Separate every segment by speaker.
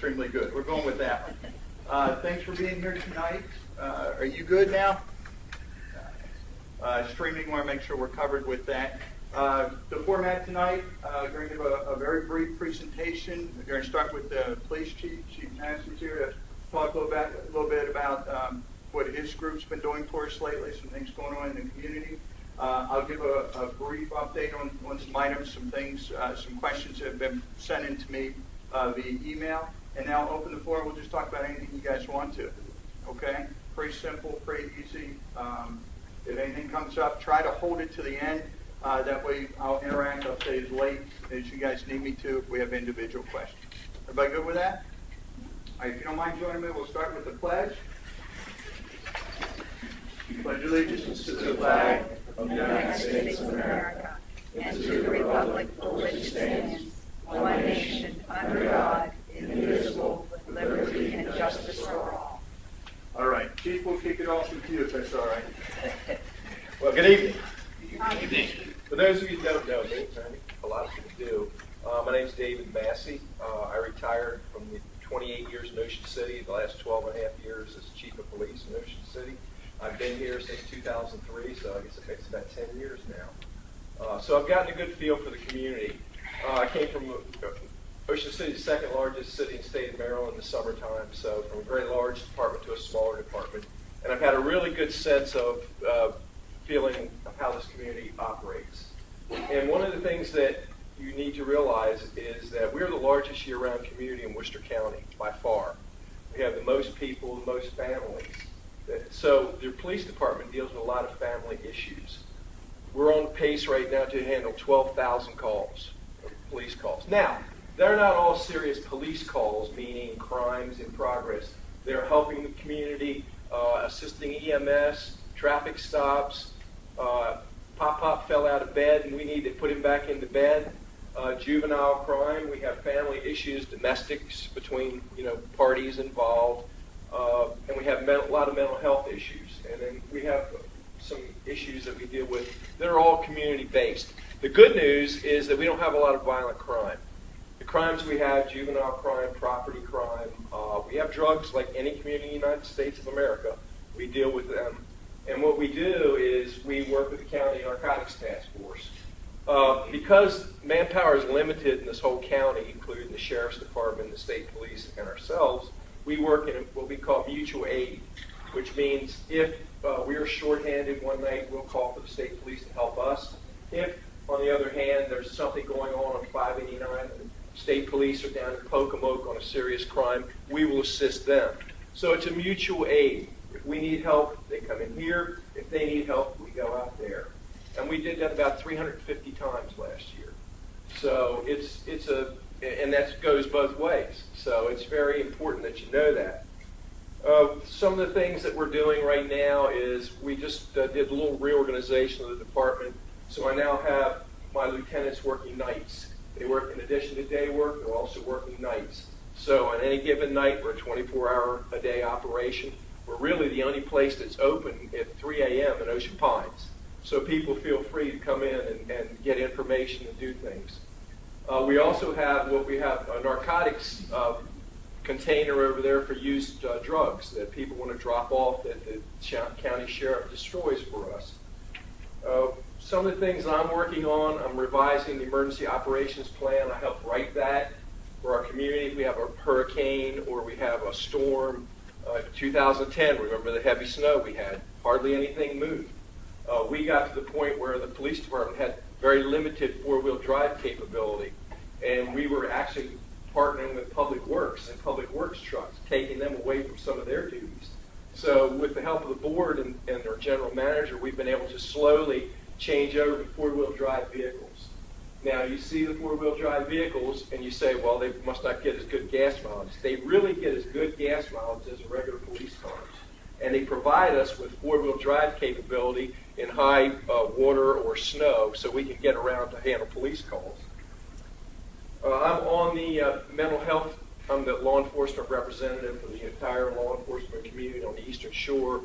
Speaker 1: extremely good. We're going with that one. Thanks for being here tonight. Are you good now? Streaming, want to make sure we're covered with that. The format tonight, we're going to give a very brief presentation. We're going to start with the police chief. Chief Massey's here to talk a little bit about what his group's been doing for us lately, some things going on in the community. I'll give a brief update on some items, some things, some questions that have been sent in to me via email. And now I'll open the floor. We'll just talk about anything you guys want to. Okay? Pretty simple, pretty easy. If anything comes up, try to hold it to the end. That way I'll interact. I'll stay as late as you guys need me to if we have individual questions. Everybody good with that? All right, if you don't mind joining me, we'll start with the pledge. Pledge allegiance to the flag of the United States of America and to the republic for which it stands, one nation, under God, indivisible, with liberty and justice for all. All right, Chief, we'll kick it off with you if that's all right.
Speaker 2: Well, good evening. Good evening. For those of you who don't know me, a lot of people do, my name is David Massey. I retired from the 28 years in Ocean City, the last 12 and a half years as Chief of Police in Ocean City. I've been here since 2003, so I guess it makes about 10 years now. So I've gotten a good feel for the community. I came from Ocean City, the second largest city in the state of Maryland in the summertime, so from a very large department to a smaller department. And I've had a really good sense of feeling of how this community operates. And one of the things that you need to realize is that we're the largest year-round community in Worcester County by far. We have the most people, the most families. So the police department deals with a lot of family issues. We're on pace right now to handle 12,000 calls, police calls. Now, they're not all serious police calls, meaning crimes in progress. They're helping the community, assisting EMS, traffic stops. Pop fell out of bed and we need to put him back into bed. Juvenile crime, we have family issues, domestics between parties involved. And we have a lot of mental health issues. And then we have some issues that we deal with that are all community-based. The good news is that we don't have a lot of violent crime. The crimes we have, juvenile crime, property crime, we have drugs like any community in the United States of America. We deal with them. And what we do is we work with the County Narcotics Task Force. Because manpower is limited in this whole county, including the Sheriff's Department, the State Police, and ourselves, we work in what we call mutual aid, which means if we are shorthanded one night, we'll call for the state police to help us. If, on the other hand, there's something going on 589 and state police are down in Pocomoke on a serious crime, we will assist them. So it's a mutual aid. If we need help, they come in here. If they need help, we go out there. And we did that about 350 times last year. So and that goes both ways. So it's very important that you know that. Some of the things that we're doing right now is we just did a little reorganization of the department. So I now have my lieutenants working nights. They work in addition to day work, they're also working nights. So on any given night, we're a 24-hour-a-day operation. We're really the only place that's open at 3 a.m. in Ocean Pines. So people feel free to come in and get information and do things. We also have a narcotics container over there for used drugs that people want to drop off that the county sheriff destroys for us. Some of the things I'm working on, I'm revising the emergency operations plan. I helped write that for our community. If we have a hurricane or we have a storm, 2010, remember the heavy snow we had, hardly anything moved. We got to the point where the police department had very limited four-wheel drive capability, and we were actually partnering with Public Works and Public Works trucks, taking them away from some of their duties. So with the help of the board and our general manager, we've been able to slowly change over to four-wheel drive vehicles. Now you see the four-wheel drive vehicles and you say, well, they must not get as good gas mileage. They really get as good gas mileage as a regular police cars. And they provide us with four-wheel drive capability in high water or snow so we can get around to handle police calls. I'm on the mental health. I'm the law enforcement representative for the entire law enforcement community on the Eastern Shore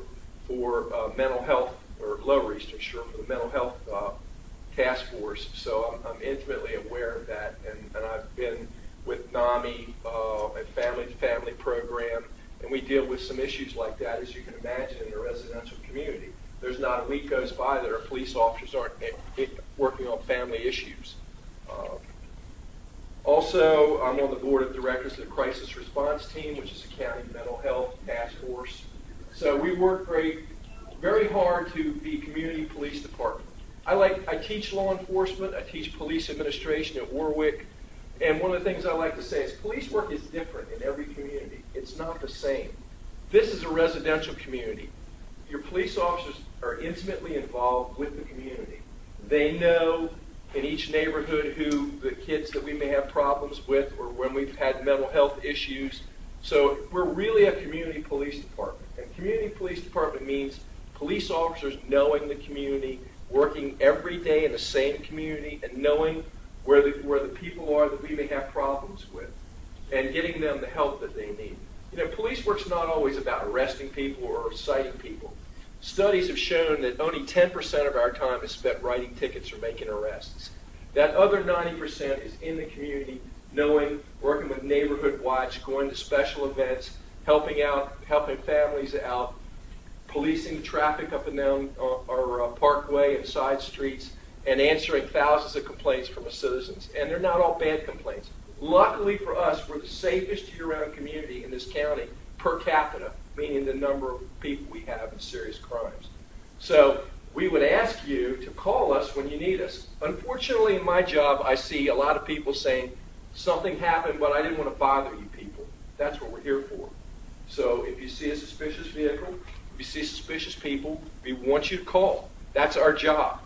Speaker 2: for mental health, or Lower Eastern Shore for the mental health task force. So I'm intimately aware of that, and I've been with NAMI, a family-to-family program, and we deal with some issues like that, as you can imagine, in a residential community. There's not a week goes by that our police officers aren't working on family issues. Also, I'm on the board of directors of the Crisis Response Team, which is a county mental health task force. So we work very hard to be community police department. I teach law enforcement, I teach police administration at Warwick, and one of the things I like to say is police work is different in every community. It's not the same. This is a residential community. Your police officers are intimately involved with the community. They know in each neighborhood who the kids that we may have problems with or when we've had mental health issues. So we're really a community police department. And community police department means police officers knowing the community, working every day in the same community, and knowing where the people are that we may have problems with, and getting them the help that they need. You know, police work's not always about arresting people or citing people. Studies have shown that only 10% of our time is spent writing tickets or making arrests. That other 90% is in the community, knowing, working with neighborhood watch, going to special events, helping families out, policing traffic up and down our parkway and side streets, and answering thousands of complaints from the citizens. And they're not all bad complaints. Luckily for us, we're the safest year-round community in this county per capita, meaning the number of people we have in serious crimes. So we would ask you to call us when you need us. Unfortunately, in my job, I see a lot of people saying, something happened, but I didn't want to bother you people. That's what we're here for. So if you see a suspicious vehicle, if you see suspicious people, we want you to call. That's our job.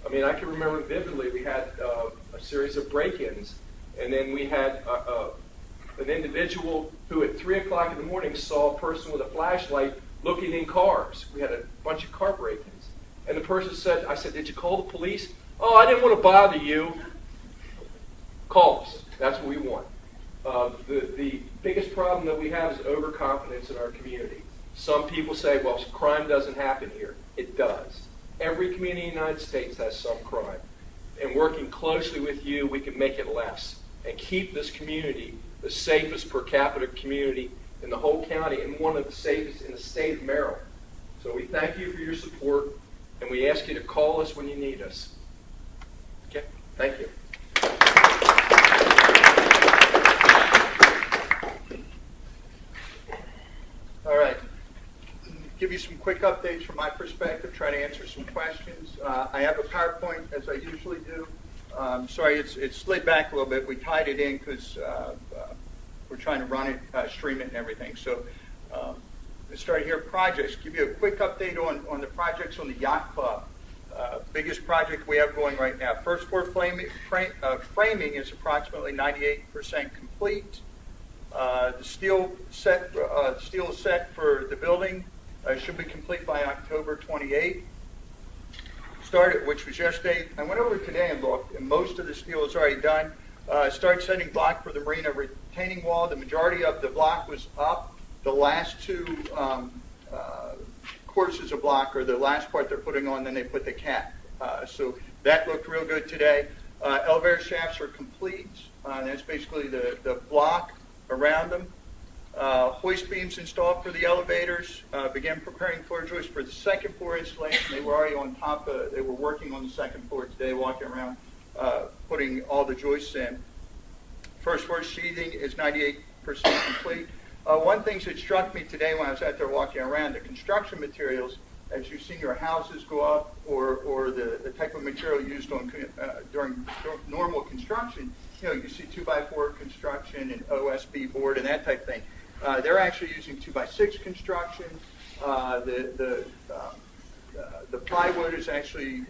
Speaker 2: I mean, I can remember vividly we had a series of break-ins, and then we had an individual who at 3 o'clock in the morning saw a person with a flashlight looking in cars. We had a bunch of car break-ins. And the person said, I said, did you call the police? Oh, I didn't want to bother you. Call us. That's what we want. The biggest problem that we have is overconfidence in our community. Some people say, well, crime doesn't happen here. It does. Every community in the United States has some crime. And working closely with you, we can make it less and keep this community the safest per capita community in the whole county and one of the safest in the state of Maryland. So we thank you for your support, and we ask you to call us when you need us. Okay? Thank you.
Speaker 1: All right. Give you some quick updates from my perspective, try to answer some questions. I have a PowerPoint, as I usually do. Sorry, it's slid back a little bit. We tied it in because we're trying to run it, stream it and everything. So let's start here. Projects. Give you a quick update on the projects on the Yacht Club. Biggest project we have going right now. First floor framing is approximately 98% complete. The steel is set for the building. Should be complete by October 28th. Started, which was yesterday. I went over today and looked, and most of the steel is already done. Started setting block for the marina retaining wall. The majority of the block was up. The last two courses of block, or the last part they're putting on, then they put the cap. So that looked real good today. Elevator shafts are complete. That's basically the block around them. Hoist beams installed for the elevators. Began preparing floor joists for the second floor installation. They were already on top of, they were working on the second floor today, walking around, putting all the joists in. First floor sheathing is 98% complete. One thing that struck me today when I was out there walking around, the construction materials, as you've seen your houses go up, or the type of material used on during normal construction, you know, you see 2x4 construction and OSB board and that type of thing. They're actually using 2x6 construction. The plywood is actually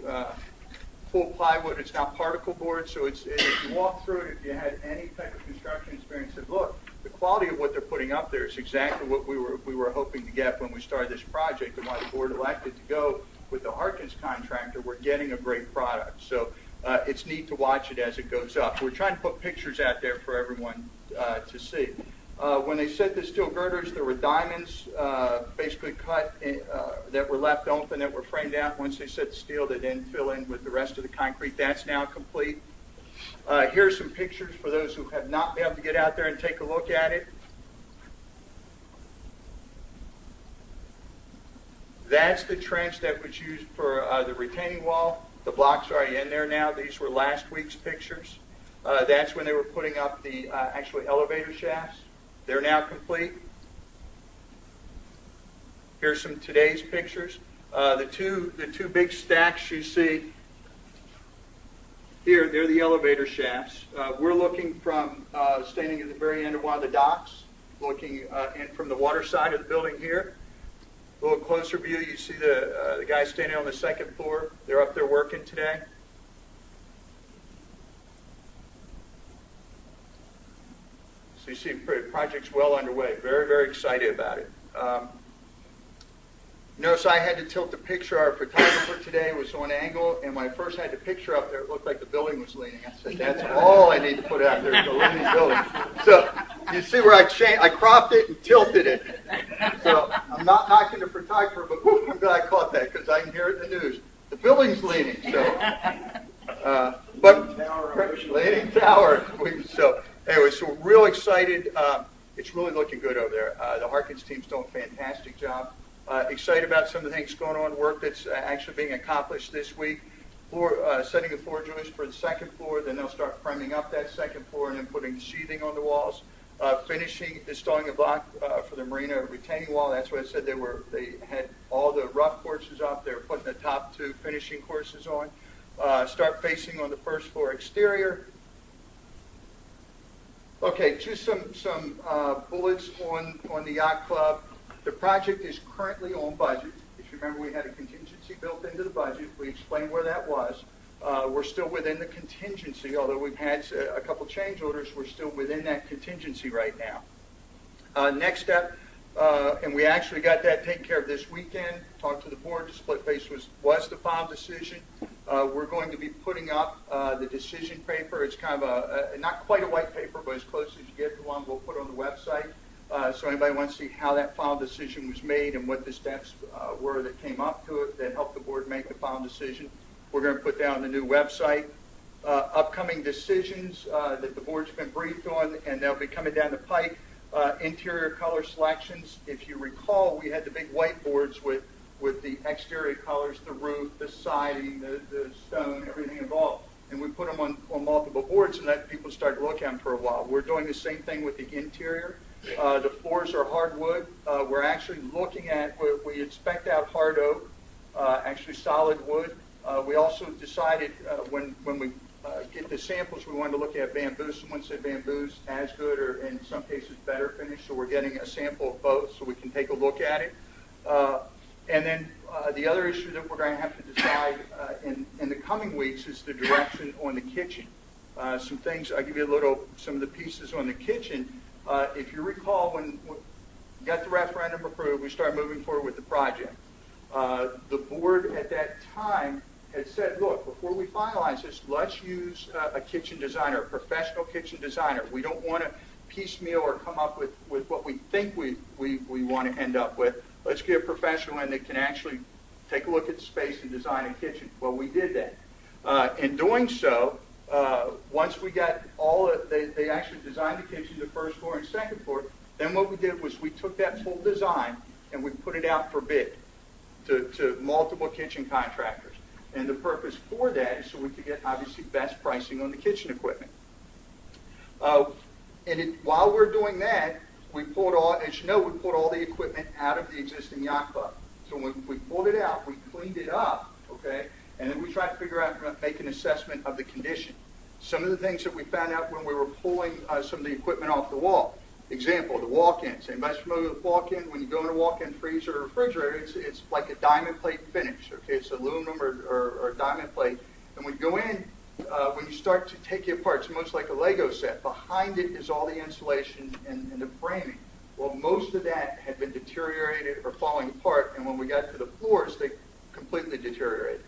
Speaker 1: full plywood. It's not particle board. So if you walk through it, if you had any type of construction experience, said, look, the quality of what they're putting up there is exactly what we were hoping to get when we started this project, and why the board elected to go with the Harkins contractor. We're getting a great product. So it's neat to watch it as it goes up. We're trying to put pictures out there for everyone to see. When they set the steel girders, there were diamonds basically cut that were left open that were framed out. Once they set the steel, they then fill in with the rest of the concrete. That's now complete. Here's some pictures for those who have not been able to get out there and take a look at it. That's the trench that was used for the retaining wall. The block's already in there now. These were last week's pictures. That's when they were putting up the actually elevator shafts. They're now complete. Here's some today's pictures. The two big stacks you see here, they're the elevator shafts. We're looking from standing at the very end of one of the docks, looking in from the water side of the building here. A little closer view, you see the guys standing on the second floor. They're up there working today. So you see the project's well underway. Very, very excited about it. Notice I had to tilt the picture. Our photographer today was on angle, and when I first had the picture up there, it looked like the building was leaning. I said, that's all I need to put out there is a leaning building. So you see where I cropped it and tilted it. So I'm not knocking the photographer, but whew, I'm glad I caught that because I can hear it in the news. The building's leaning. So, but leaning tower. So anyway, so we're real excited. It's really looking good over there. The Harkins team's doing a fantastic job. Excited about some of the things going on, work that's actually being accomplished this week. Setting the floor joists for the second floor, then they'll start framing up that second floor and then putting sheathing on the walls. Finishing installing the block for the marina retaining wall. That's what I said they had all the rough courses up. They were putting the top two finishing courses on. Start facing on the first floor exterior. Okay, just some bullets on the yacht club. The project is currently on budget. If you remember, we had a contingency built into the budget. We explained where that was. We're still within the contingency, although we've had a couple change orders. We're still within that contingency right now. Next step, and we actually got that taken care of this weekend. Talked to the board. The split face was the final decision. We're going to be putting up the decision paper. It's kind of not quite a white paper, but as close as you get to one, we'll put on the website. So anybody wants to see how that final decision was made and what the steps were that came up to it that helped the board make the final decision, we're going to put down the new website. Upcoming decisions that the board's been briefed on, and they'll be coming down the pike. Interior color selections. If you recall, we had the big whiteboards with the exterior colors, the roof, the siding, the stone, everything involved. And we put them on multiple boards and let people start to look at them for a while. We're doing the same thing with the interior. The floors are hardwood. We're actually looking at, we inspect out hard oak, actually solid wood. We also decided when we get the samples, we wanted to look at bamboo. Someone said bamboo's as good or in some cases better finished, so we're getting a sample of both so we can take a look at it. And then the other issue that we're going to have to decide in the coming weeks is the direction on the kitchen. Some things, I'll give you some of the pieces on the kitchen. If you recall, when we got the referendum approved, we started moving forward with the project. The board at that time had said, look, before we finalize this, let's use a kitchen designer, a professional kitchen designer. We don't want to piecemeal or come up with what we think we want to end up with. Let's get a professional in that can actually take a look at the space and design a kitchen. Well, we did that. In doing so, once we got they actually designed the kitchen, the first floor and second floor. Then what we did was we took that full design and we put it out for bid to multiple kitchen contractors. And the purpose for that is so we could get, obviously, best pricing on the kitchen equipment. While we're doing that, we pulled all the equipment out of the existing yacht club. So when we pulled it out, we cleaned it up, okay? And then we tried to figure out, make an assessment of the condition. Some of the things that we found out when we were pulling some of the equipment off the wall. Example, the walk-ins. Anybody familiar with walk-in? When you go in a walk-in freezer or refrigerator, it's like a diamond plate finish. Okay, it's aluminum or diamond plate. And when you go in, when you start to take it apart, it's almost like a Lego set. Behind it is all the insulation and the framing. Well, most of that had been deteriorated or falling apart, and when we got to the floors, they completely deteriorated.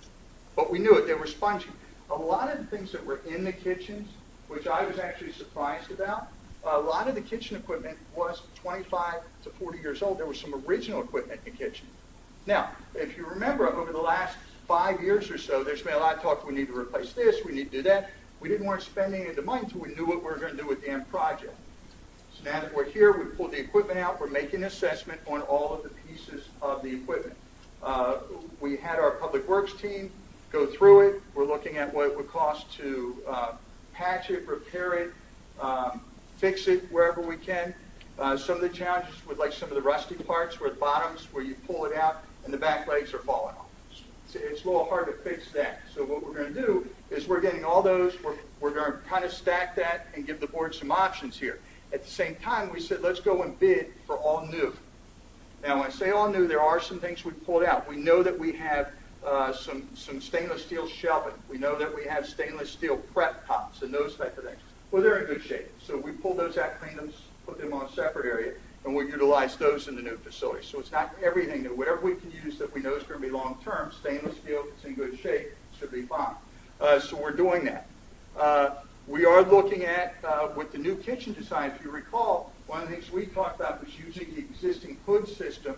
Speaker 1: But we knew it. They were spongy. A lot of the things that were in the kitchens, which I was actually surprised about, a lot of the kitchen equipment was 25 to 40 years old. There was some original equipment in the kitchen. Now, if you remember, over the last 5 years or so, there's been a lot of talk, we need to replace this, we need to do that. We didn't want to spend any of the money until we knew what we were going to do with the end project. So now that we're here, we pulled the equipment out. We're making an assessment on all of the pieces of the equipment. We had our public works team go through it. We're looking at what it would cost to patch it, repair it, fix it wherever we can. Some of the challenges with like some of the rusty parts where the bottoms, where you pull it out and the back legs are falling off. It's a little hard to fix that. So what we're going to do is we're getting all those. We're going to kind of stack that and give the board some options here. At the same time, we said, let's go and bid for all new. Now, when I say all new, there are some things we pulled out. We know that we have some stainless steel shelving. We know that we have stainless steel prep tops and those type of things. Well, they're in good shape. So we pulled those out, cleaned them, put them on a separate area, and we'll utilize those in the new facility. So it's not everything new. Whatever we can use that we know is going to be long-term, stainless steel, if it's in good shape, should be fine. So we're doing that. We are looking at, with the new kitchen design, if you recall, one of the things we talked about was using the existing hood system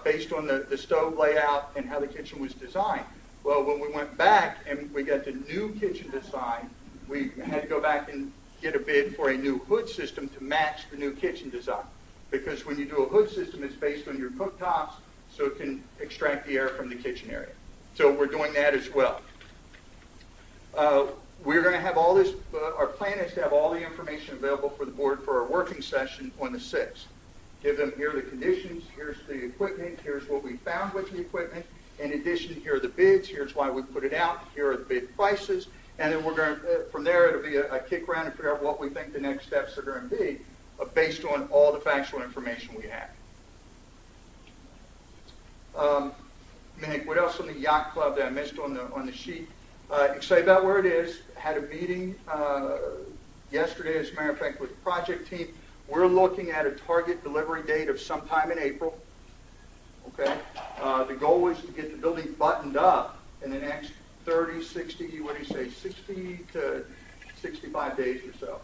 Speaker 1: based on the stove layout and how the kitchen was designed. Well, when we went back and we got the new kitchen design, we had to go back and get a bid for a new hood system to match the new kitchen design. Because when you do a hood system, it's based on your cooktops, so it can extract the air from the kitchen area. So we're doing that as well. We're going to have all this, our plan is to have all the information available for the board for our working session on the 6th. Give them, here are the conditions, here's the equipment, here's what we found with the equipment. In addition, here are the bids, here's why we put it out, here are the bid prices. And then we're going to, from there, it'll be a kick around and figure out what we think the next steps are going to be based on all the factual information we have. What else on the yacht club that I missed on the sheet? Excited about where it is. Had a meeting yesterday, as a matter of fact, with the project team. We're looking at a target delivery date of sometime in April. Okay. The goal is to get the building buttoned up in the next 30, 60, what do you say, 60 to 65 days or so.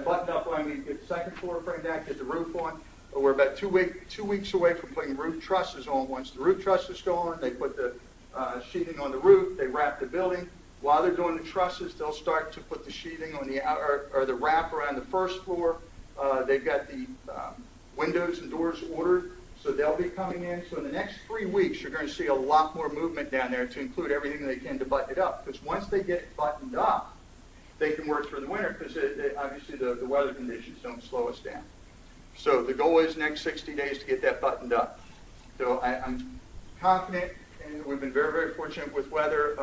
Speaker 1: Buttoned up, I mean, get the second floor framed out, get the roof on. We're about 2 weeks away from putting roof trusses on. Once the roof trusses go on, they put the sheathing on the roof, they wrap the building. While they're doing the trusses, they'll start to put the sheathing on the or the wrap around the first floor. They've got the windows and doors ordered, so they'll be coming in. So in the next 3 weeks, you're going to see a lot more movement down there to include everything they can to button it up. Because once they get it buttoned up, they can work through the winter because obviously the weather conditions don't slow us down. So the goal is next 60 days to get that buttoned up. So I'm confident, and we've been very, very fortunate with weather.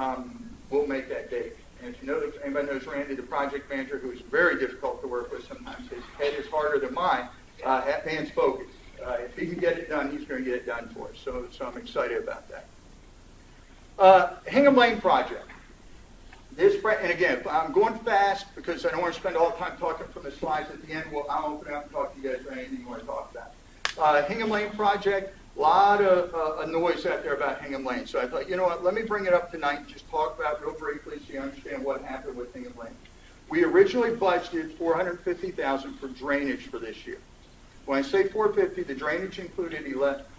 Speaker 1: We'll make that date. And if you know, if anybody knows Randy, the project manager, who's very difficult to work with sometimes, his head is harder than mine. That man's focused. If he can get it done, he's going to get it done for us. So I'm excited about that. Hingham Lane project. And again, I'm going fast because I don't want to spend all the time talking from the slides at the end. Well, I'll open up and talk to you guys about anything you want to talk about. Hingham Lane project, a lot of noise out there about Hingham Lane. So I thought, you know what, let me bring it up tonight and just talk about it real briefly so you understand what happened with Hingham Lane. We originally budgeted $450,000 for drainage for this year. When I say 450, the drainage included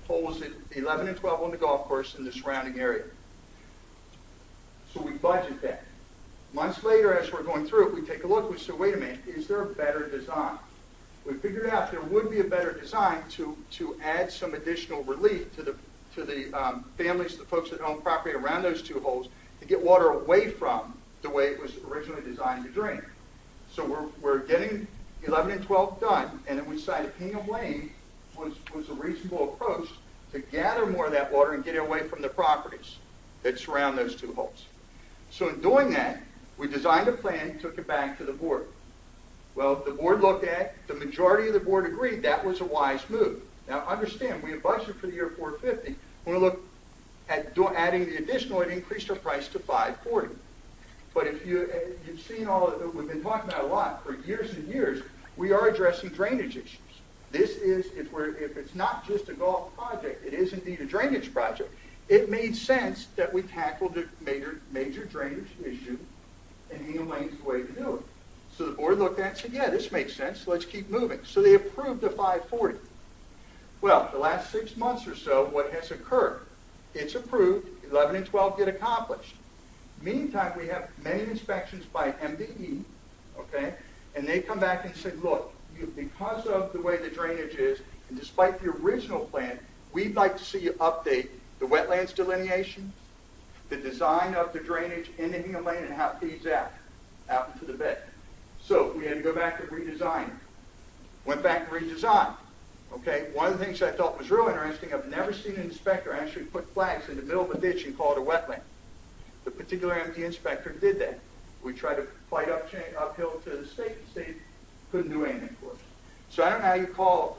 Speaker 1: holes at 11 and 12 on the golf course in the surrounding area. So we budget that. Months later, as we're going through it, we take a look. We say, wait a minute, is there a better design? We figured out there would be a better design to add some additional relief to the families, the folks that own property around those two holes, to get water away from the way it was originally designed to drain. So we're getting 11 and 12 done, and then we decided Hingham Lane was a reasonable approach to gather more of that water and get it away from the properties that surround those two holes. So in doing that, we designed a plan, took it back to the board. Well, the board looked at, the majority of the board agreed that was a wise move. Now understand, we have budgeted for the year 450. When we look at adding the additional, it increased our price to 540. But if you've seen we've been talking about a lot for years and years, we are addressing drainage issues. This is, if it's not just a golf project, it is indeed a drainage project. It made sense that we tackled the major drainage issue, and Hingham Lane's the way to do it. So the board looked at it and said, yeah, this makes sense. Let's keep moving. So they approved the 540. Well, the last 6 months or so, what has occurred? It's approved. 11 and 12 get accomplished. Meantime, we have many inspections by MDE, okay? And they come back and say, look, because of the way the drainage is, and despite the original plan, we'd like to see you update the wetlands delineation, the design of the drainage into Hingham Lane and how it feeds out into the bed. So we had to go back and redesign it. Went back and redesigned. Okay, one of the things I thought was real interesting, I've never seen an inspector actually put flags in the middle of a ditch and call it a wetland. The particular MD inspector did that. We tried to fight uphill to the state couldn't do anything for us. So I don't know how you call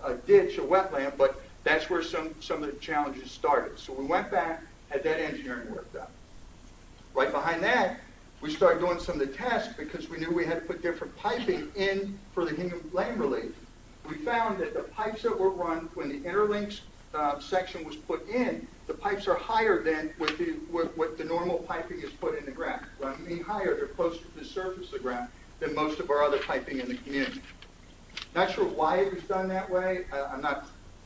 Speaker 1: a ditch a wetland, but that's where some of the challenges started. So we went back, had that engineering work done. Right behind that, we started doing some of the tests because we knew we had to put different piping in for the Hingham Lane relief. We found that the pipes that were run when the interlinks section was put in, the pipes are higher than what the normal piping is put in the ground. When I mean higher, they're closer to the surface of the ground than most of our other piping in the community. Not sure why it was done that way.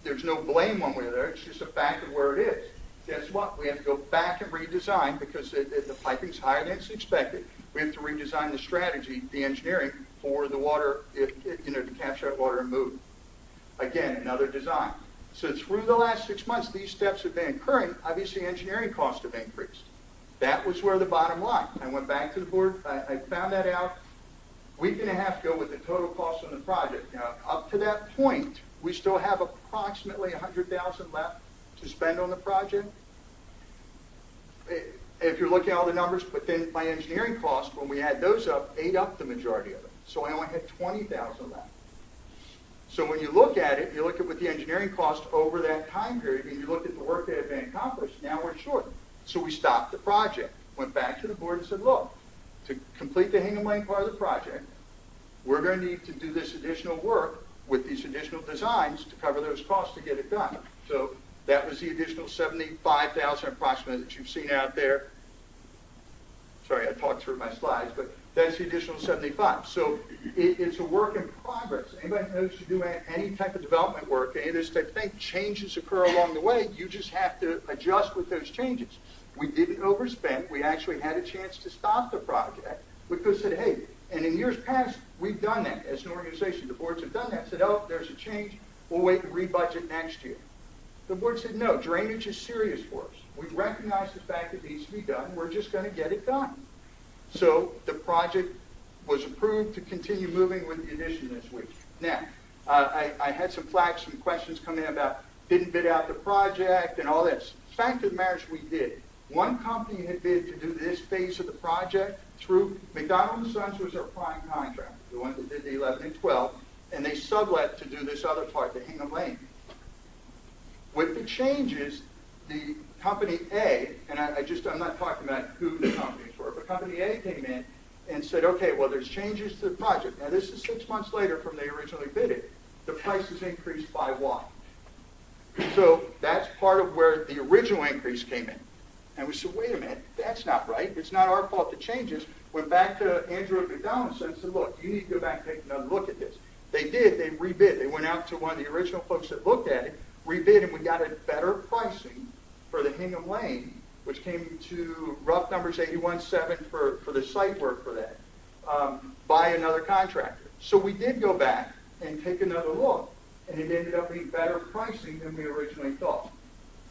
Speaker 1: There's no blame one way or the other. It's just a fact of where it is. Guess what? We have to go back and redesign because the piping's higher than it's expected. We have to redesign the strategy, the engineering for the water, to capture that water and move. Again, another design. So through the last 6 months, these steps have been occurring. Obviously, engineering costs have increased. That was where the bottom line. I went back to the board. I found that out a week and a half ago with the total cost on the project. Now, up to that point, we still have approximately $100,000 left to spend on the project. If you're looking at all the numbers, but then my engineering cost, when we add those up, ate up the majority of it. So I only had $20,000 left. So when you look at it, you look at what the engineering cost over that time period, and you look at the work that had been accomplished, now we're short. So we stopped the project, went back to the board and said, look, to complete the Hingham Lane part of the project, we're going to need to do this additional work with these additional designs to cover those costs to get it done. So that was the additional $75,000 approximately that you've seen out there. Sorry, I talked through my slides, but that's the additional 75. So it's a work in progress. Anybody knows you do any type of development work, any of this type of thing, changes occur along the way. You just have to adjust with those changes. We didn't overspend. We actually had a chance to stop the project because said, hey, and in years past, we've done that as an organization. The boards have done that, said, oh, there's a change. We'll wait and rebudget next year. The board said, no, drainage is serious for us. We recognize the fact it needs to be done. We're just going to get it done. So the project was approved to continue moving with the addition this week. Now, I had some flags, some questions come in about didn't bid out the project and all this. Fact of the matter is we did. One company had bid to do this phase of the project through McDonald & Sons was our prime contractor, the one that did the 11 and 12, and they sublet to do this other part, the Hingham Lane. With the changes, the company A, and I'm not talking about who the companies were, but company A came in and said, okay, well, there's changes to the project. Now, this is 6 months later from they originally bid it. The price has increased by what? So that's part of where the original increase came in. And we said, wait a minute, that's not right. It's not our fault the changes. Went back to Andrew at McDonald and said, look, you need to go back and take another look at this. They did. They rebid. They went out to one of the original folks that looked at it, rebid, and we got a better pricing for the Hingham Lane, which came to rough numbers $81,700 for the site work for that, by another contractor. So we did go back and take another look, and it ended up being better pricing than we originally thought.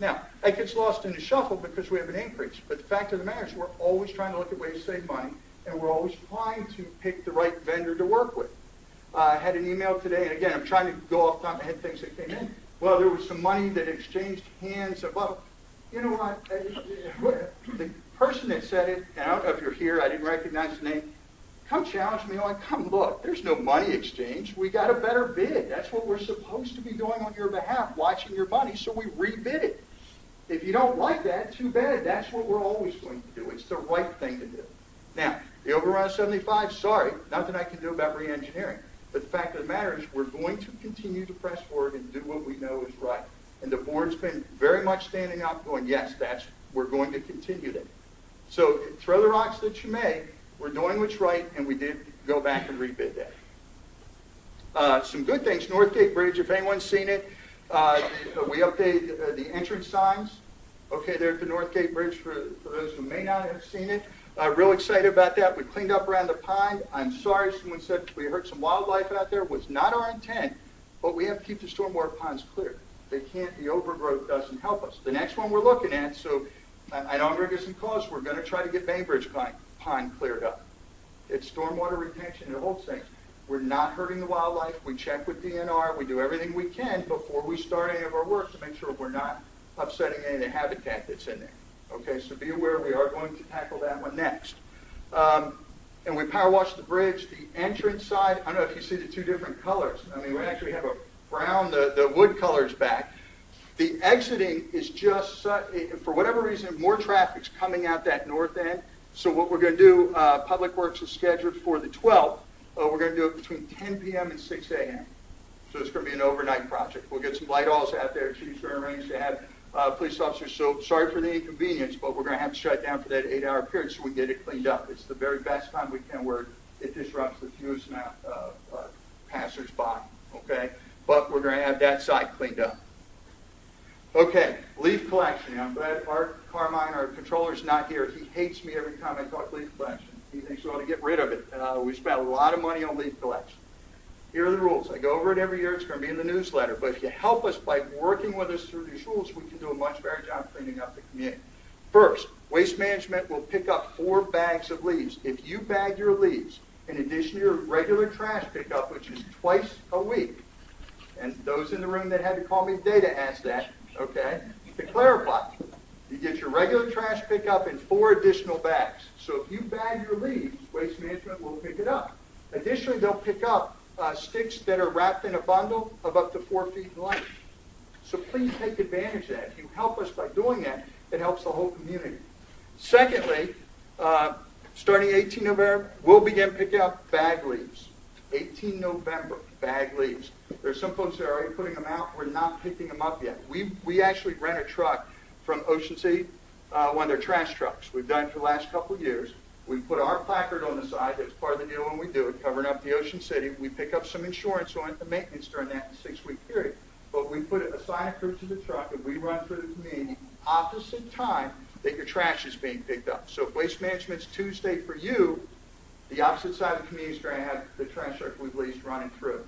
Speaker 1: Now, that gets lost in the shuffle because we have an increase. But the fact of the matter is we're always trying to look at ways to save money, and we're always trying to pick the right vendor to work with. I had an email today, and again, I'm trying to go off the top of my head things that came in. Well, there was some money that exchanged hands. Well, you know what? The person that said it, and I don't know if you're here, I didn't recognize the name, come challenge me on, come look, there's no money exchange. We got a better bid. That's what we're supposed to be doing on your behalf, watching your money, so we rebid it. If you don't like that, too bad. That's what we're always going to do. It's the right thing to do. Now, the overrun of 75, sorry, nothing I can do about re-engineering. But the fact of the matter is we're going to continue to press forward and do what we know is right. And the board's been very much standing up going, yes, we're going to continue that. So throw the rocks that you may, we're doing what's right, and we did go back and rebid that. Some good things, Northgate Bridge, if anyone's seen it, we updated the entrance signs Okay, there at the Northgate Bridge for those who may not have seen it. Real excited about that. We cleaned up around the pond. I'm sorry someone said we heard some wildlife out there. It was not our intent, but we have to keep the stormwater ponds clear. They can't, the overgrowth doesn't help us. The next one we're looking at, so I know I'm going to get some calls, we're going to try to get Bainbridge Pond cleared up. It's stormwater retention, it holds things. We're not hurting the wildlife. We check with DNR. We do everything we can before we start any of our work to make sure we're not upsetting any of the habitat that's in there. Okay, so be aware we are going to tackle that one next. And we power wash the bridge. The entrance side, I don't know if you see the two different colors. I mean, we actually have a brown, the wood colors back. The exiting is just, for whatever reason, more traffic's coming out that north end. So what we're going to do, Public Works is scheduled for the 12th. We're going to do it between 10 p.m. and 6 a.m. So it's going to be an overnight project. We'll get some light alls out there. Chief's going to arrange to have police officers. So sorry for the inconvenience, but we're going to have to shut down for that 8-hour period so we can get it cleaned up. It's the very best time we can where it disrupts the fewest amount of passers-by, okay? But we're going to have that side cleaned up. Okay, leaf collection. I'm glad Art Carmine, our controller, is not here. He hates me every time I talk leaf collection. He thinks we ought to get rid of it. We spent a lot of money on leaf collection. Here are the rules. I go over it every year. It's going to be in the newsletter. But if you help us by working with us through these rules, we can do a much better job cleaning up the community. First, Waste Management will pick up 4 bags of leaves. If you bag your leaves, in addition to your regular trash pickup, which is twice a week, and those in the room that had to call me today to ask that, okay, to clarify, you get your regular trash pickup in 4 additional bags. So if you bag your leaves, Waste Management will pick it up. Additionally, they'll pick up sticks that are wrapped in a bundle of up to 4 feet in length. So please take advantage of that. If you help us by doing that, it helps the whole community. Secondly, starting 18 November, we'll begin picking up bag leaves. 18 November, bag leaves. There's some folks that are already putting them out. We're not picking them up yet. We actually rent a truck from Ocean City, one of their trash trucks. We've done it for the last couple of years. We put our placard on the side. That's part of the deal when we do it, covering up the Ocean City. We pick up some insurance on it, the maintenance during that 6-week period. But we put a sign approved to the truck, and we run through the community opposite time that your trash is being picked up. So if Waste Management's Tuesday for you, the opposite side of the community is going to have the trash truck we've leased running through.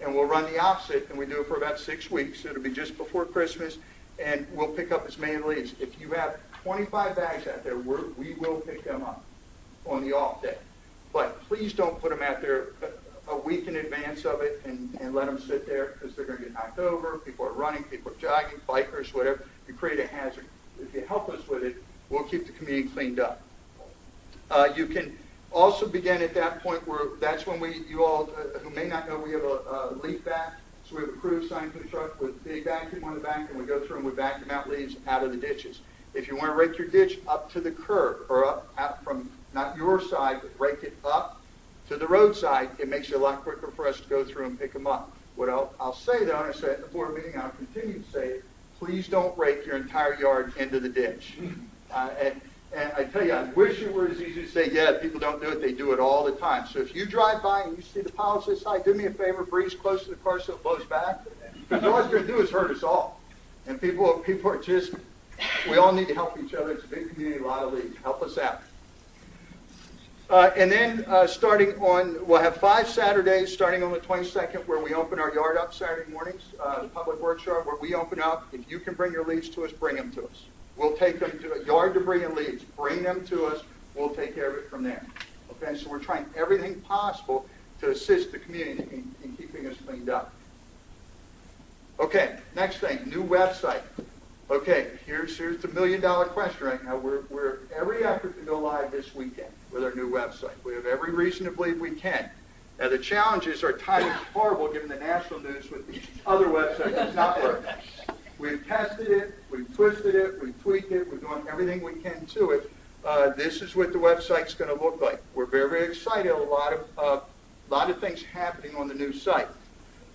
Speaker 1: And we'll run the opposite, and we do it for about 6 weeks. It'll be just before Christmas, and we'll pick up as many leaves. If you have 25 bags out there, we will pick them up on the off day. But please don't put them out there a week in advance of it and let them sit there because they're going to get knocked over. People are running, people are jogging, bikers, whatever. You create a hazard. If you help us with it, we'll keep the community cleaned up. You can also begin at that point where that's when you all who may not know, we have a leaf vac. So we have a crew assigned to the truck with big vacuum on the back, and we go through and we vacuum out leaves out of the ditches. If you want to rake your ditch up to the curb or up out from not your side, but rake it up to the roadside, it makes it a lot quicker for us to go through and pick them up. What I'll say, though, and I said at the board meeting, I'll continue to say it, please don't rake your entire yard into the ditch. And I tell you, I wish it were as easy to say, yeah, people don't do it. They do it all the time. So if you drive by and you see the piles this high, do me a favor, breeze close to the car so it blows back. Because all it's going to do is hurt us all. And people are just, we all need to help each other. It's a big community, a lot of leads. Help us out. And then we'll have 5 Saturdays starting on the 22nd where we open our yard up Saturday mornings, the Public Works Yard, where we open up. If you can bring your leaves to us, bring them to us. We'll take them to yard debris and leaves. Bring them to us. We'll take care of it from there. Okay, so we're trying everything possible to assist the community in keeping us cleaned up. Okay, next thing, new website. Okay, here's the $1 million question right now. We're every effort to go live this weekend with our new website. We have every reason to believe we can. Now the challenges are timing horrible given the national news with the other website that's not working. We've tested it, we've twisted it, we've tweaked it, we're doing everything we can to it. This is what the website's going to look like. We're very, very excited. A lot of things happening on the new site.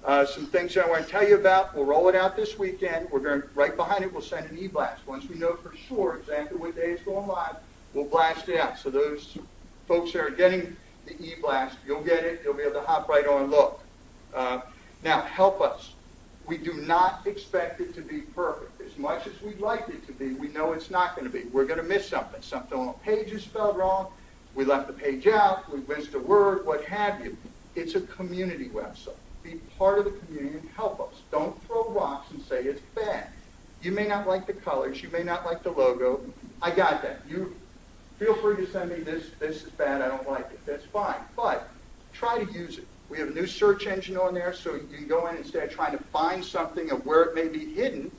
Speaker 1: Some things I want to tell you about. We'll roll it out this weekend. We're going right behind it. We'll send an e-blast. Once we know for sure exactly what day it's going live, we'll blast it out. So those folks that are getting the e-blast, you'll get it. You'll be able to hop right on and look. Now, help us. We do not expect it to be perfect. As much as we'd like it to be, we know it's not going to be. We're going to miss something. Something on a page is spelled wrong. We left the page out. We missed a word, what have you. It's a community website. Be part of the community and help us. Don't throw rocks and say it's bad. You may not like the colors. You may not like the logo. I got that. You feel free to send me this is bad. I don't like it. That's fine. But try to use it. We have a new search engine on there, so you can go in instead of trying to find something of where it may be hidden,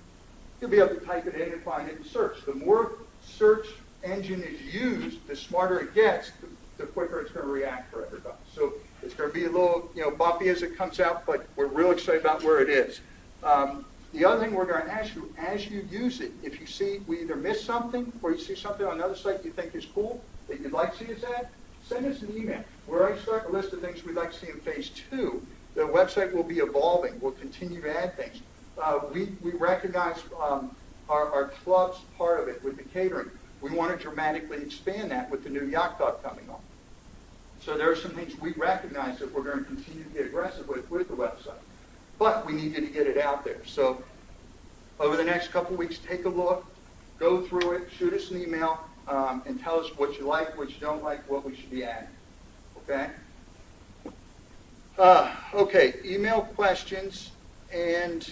Speaker 1: you'll be able to type it in and find it and search. The more search engine is used, the smarter it gets, the quicker it's going to react for everybody. So it's going to be a little, bumpy as it comes out, but we're real excited about where it is. The other thing we're going to ask you, as you use it, if you see we either miss something or you see something on another site you think is cool that you'd like to see us at, send us an email where I start a list of things we'd like to see in phase 2. The website will be evolving. We'll continue to add things. We recognize our club's part of it with the catering. We want to dramatically expand that with the new yacht club coming on. So there are some things we recognize that we're going to continue to be aggressive with the website. But we need you to get it out there. So over the next couple of weeks, take a look, go through it, shoot us an email, and tell us what you like, what you don't like, what we should be adding. Okay? Okay, email questions, and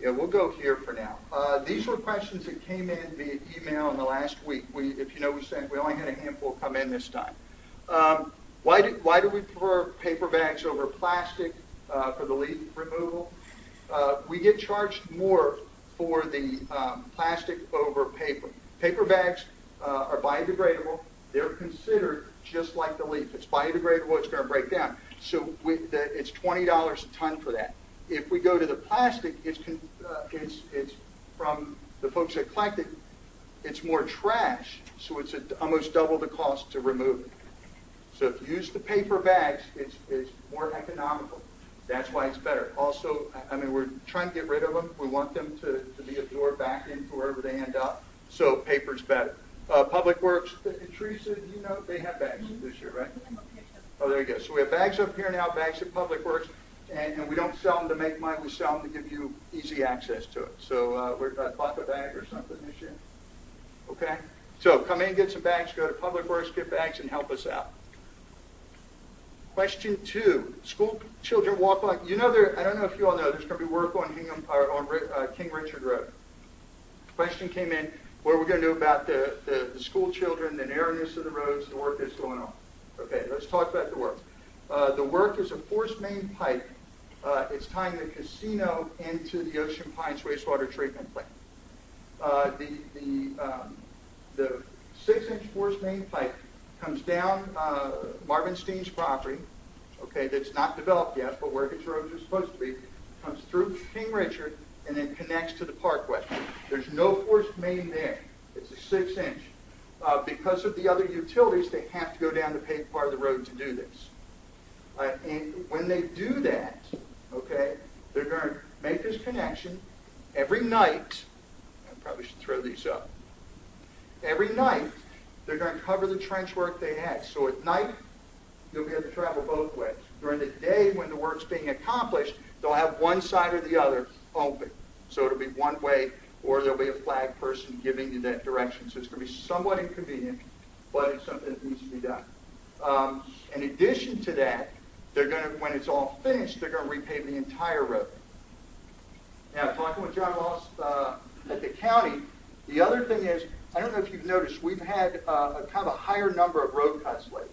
Speaker 1: we'll go here for now. These were questions that came in via email in the last week. We only had a handful come in this time. Why do we prefer paper bags over plastic for the leaf removal? We get charged more for the plastic over paper. Paper bags are biodegradable. They're considered just like the leaf. It's biodegradable. It's going to break down. So it's $20 a ton for that. If we go to the plastic, it's from the folks that collect it. It's more trash, so it's almost double the cost to remove it. So if you use the paper bags, it's more economical. That's why it's better. Also, we're trying to get rid of them. We want them to be absorbed back into wherever they end up. So paper's better. Public Works, Teresa, they have bags this year, right? Oh, there you go. So we have bags up here now, bags at Public Works, and we don't sell them to make money. We sell them to give you easy access to it. So we're a buck a bag or something this year. Okay? So come in, get some bags, go to Public Works, get bags, and help us out. Question 2, school children walk on. I don't know if you all know, there's going to be work on King Richard Road. Question came in, what are we going to do about the school children, the narrowness of the roads, the work that's going on? Okay, let's talk about the work. The work is a forced main pipe. It's tying the casino into the Ocean Pines wastewater treatment plant. The 6-inch forced main pipe comes down Marvin Steen's property, okay, that's not developed yet, but where his roads are supposed to be, comes through King Richard, and then connects to the parkway. There's no forced main there. It's a 6-inch. Because of the other utilities, they have to go down the paved part of the road to do this. And when they do that, okay, they're going to make this connection every night. I probably should throw these up. Every night, they're going to cover the trench work they had. So at night, you'll be able to travel both ways. During the day, when the work's being accomplished, they'll have one side or the other open. So it'll be one way, or there'll be a flag person giving you that direction. So it's going to be somewhat inconvenient, but it's something that needs to be done. In addition to that, they're going to, when it's all finished, they're going to repave the entire road. Now, talking with John Ross at the county, the other thing is, I don't know if you've noticed, we've had a kind of a higher number of road cuts lately.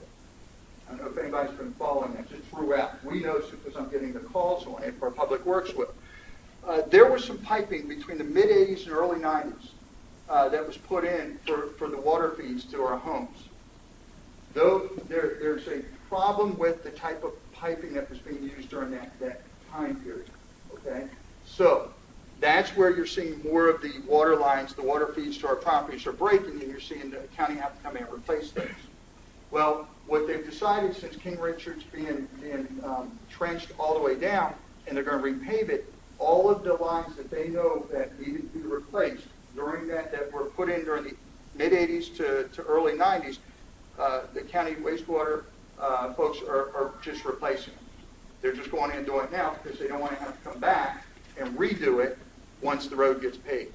Speaker 1: I don't know if anybody's been following that just throughout. We noticed it because I'm getting the calls on it, or Public Works will. There was some piping between the mid-'80s and early '90s that was put in for the water feeds to our homes. Though there's a problem with the type of piping that was being used during that time period. Okay? So that's where you're seeing more of the water lines, the water feeds to our properties are breaking, and you're seeing the county have to come in and replace those. Well, what they've decided, since King Richard's being trenched all the way down, and they're going to repave it, all of the lines that they know that needed to be replaced during that were put in during the mid-'80s to early '90s, the county wastewater folks are just replacing them. They're just going in and doing it now because they don't want to have to come back and redo it once the road gets paved.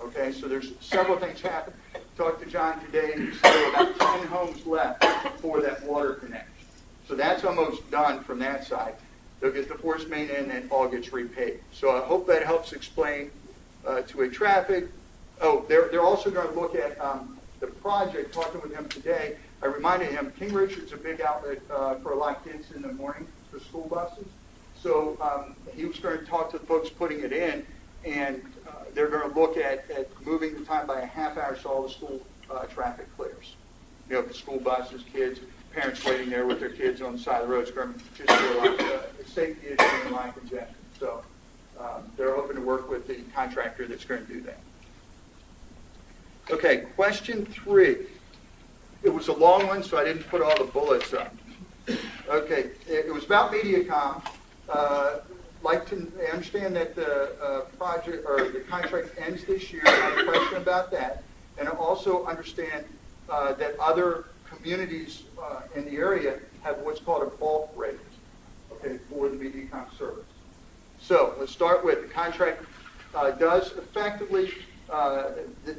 Speaker 1: Okay, so there's several things happening. Talked to John today, and he said there were about 10 homes left for that water connection. So that's almost done from that side. They'll get the force main in and it all gets repaved. So I hope that helps explain two-way traffic. Oh, they're also going to look at the project, talking with him today. I reminded him, King Richard's a big outlet for a lot of kids in the morning for school buses. So he was going to talk to the folks putting it in, and they're going to look at moving the time by a half hour so all the school traffic clears. You know, the school buses, kids, parents waiting there with their kids on the side of the road. It's going to just be a lot safety issue and line congestion. So they're hoping to work with the contractor that's going to do that. Okay, question 3. It was a long one, so I didn't put all the bullets up. Okay, it was about MediaCom. I understand that the project or the contract ends this year. I have a question about that, and I also understand that other communities in the area have what's called a bulk rate, okay, for the MediaCom service. So let's start with the contract does effectively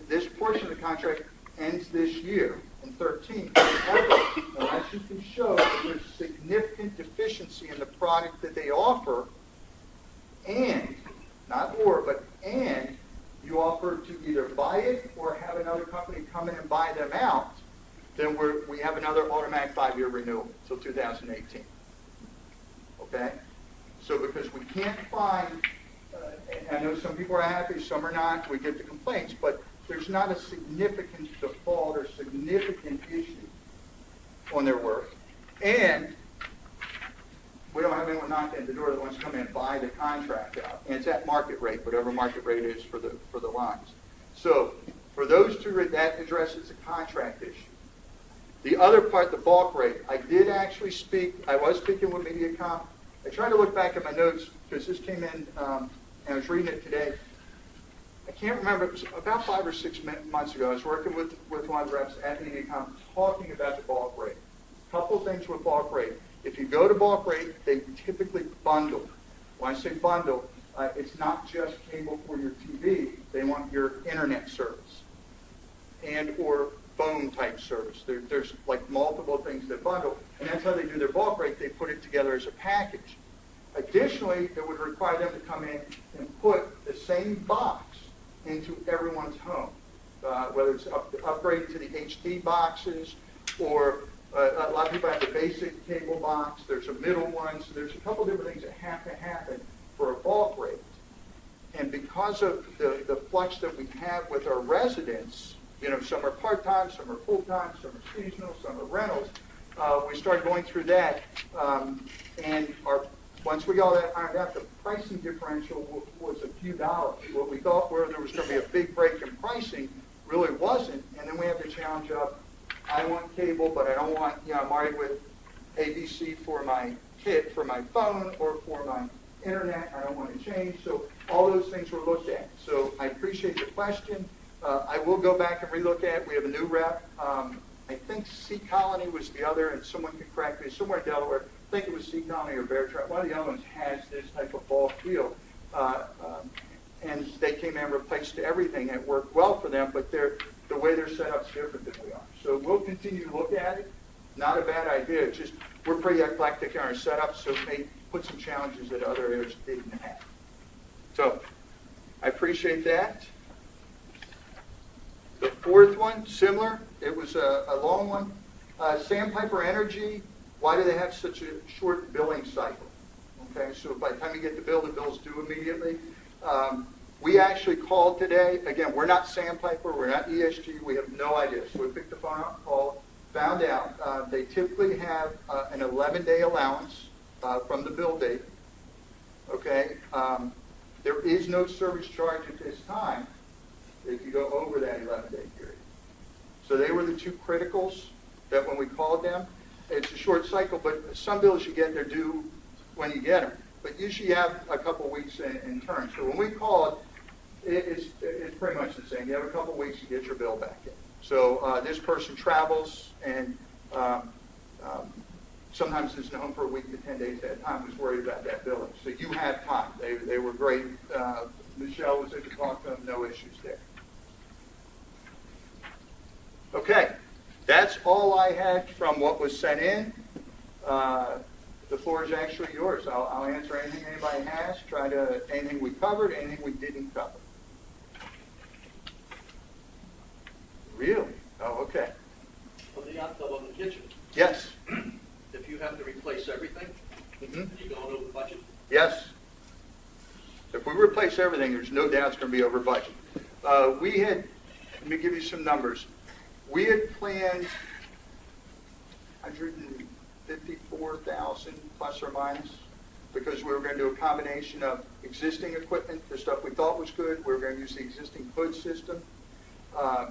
Speaker 1: this portion of the contract ends this year in 13. However, unless you can show that there's significant deficiency in the product that they offer, and not or, but and you offer to either buy it or have another company come in and buy them out, then we have another automatic 5-year renewal until 2018. Okay? So because we can't find, and I know some people are happy, some are not, we get the complaints, but there's not a significant default or significant issue on their work. And we don't have anyone knocking at the door that wants to come in and buy the contract out. And it's at market rate, whatever market rate is for the lines. So for those two, that addresses the contract issue. The other part, the bulk rate, I was speaking with MediaCom. I tried to look back at my notes because this came in, and I was reading it today. I can't remember, it was about 5 or 6 months ago. I was working with one of the reps at MediaCom talking about the bulk rate. A couple of things with bulk rate. If you go to bulk rate, they typically bundle. When I say bundle, it's not just cable for your TV. They want your internet service and or phone type service. There's like multiple things that bundle, and that's how they do their bulk rate. They put it together as a package. Additionally, it would require them to come in and put the same box into everyone's home, whether it's upgraded to the HD boxes or a lot of people have the basic cable box. There's a middle one. So there's a couple different things that have to happen for a bulk rate. And because of the flux that we have with our residents, you know, some are part-time, some are full-time, some are seasonal, some are rentals, we started going through that. And once we got all that ironed out, the pricing differential was a few dollars. What we thought where there was going to be a big break in pricing really wasn't. And then we have the challenge of, I want cable, but I don't want, I'm already with ABC for my kit, for my phone, or for my internet. I don't want to change. So all those things were looked at. So I appreciate the question. I will go back and relook at it. We have a new rep. I think Sea Colony was the other, and someone can correct me, somewhere in Delaware. I think it was Sea Colony or Bear Trap. One of the other ones has this type of bulk deal. And they came in and replaced everything, and it worked well for them, but the way they're set up is different than we are. So we'll continue to look at it. Not a bad idea. It's just we're pretty eclectic in our setup, so it may put some challenges that other areas didn't have. So I appreciate that. The fourth one, similar. It was a long one. Sandpiper Energy, why do they have such a short billing cycle? Okay, so by the time you get the bill, the bill's due immediately. We actually called today. Again, we're not Sandpiper, we're not ESG, we have no idea. So we picked the phone up, called, found out they typically have an 11-day allowance from the bill date. Okay, there is no service charge at this time if you go over that 11-day period. So they were the two criticals that when we called them, it's a short cycle, but some bills you get, they're due when you get them. But usually you have a couple weeks in turn. So when we called, it's pretty much the same. You have a couple weeks to get your bill back in. So this person travels, and sometimes isn't home for a week to 10 days at a time, was worried about that building. So you have time. They were great. Michelle was able to talk to them, no issues there. Okay, that's all I had from what was sent in. The floor is actually yours. I'll answer anything anybody has, anything we covered, anything we didn't cover. Really? Oh, okay.
Speaker 3: On the hot tub on the kitchen,
Speaker 1: Yes.
Speaker 3: if you have to replace everything,
Speaker 1: Mm-hmm.
Speaker 3: you going over budget?
Speaker 1: Yes. If we replace everything, there's no doubt it's going to be over budget. Let me give you some numbers. We had planned 154,000 plus or minus, because we were going to do a combination of existing equipment, the stuff we thought was good. We were going to use the existing hood system.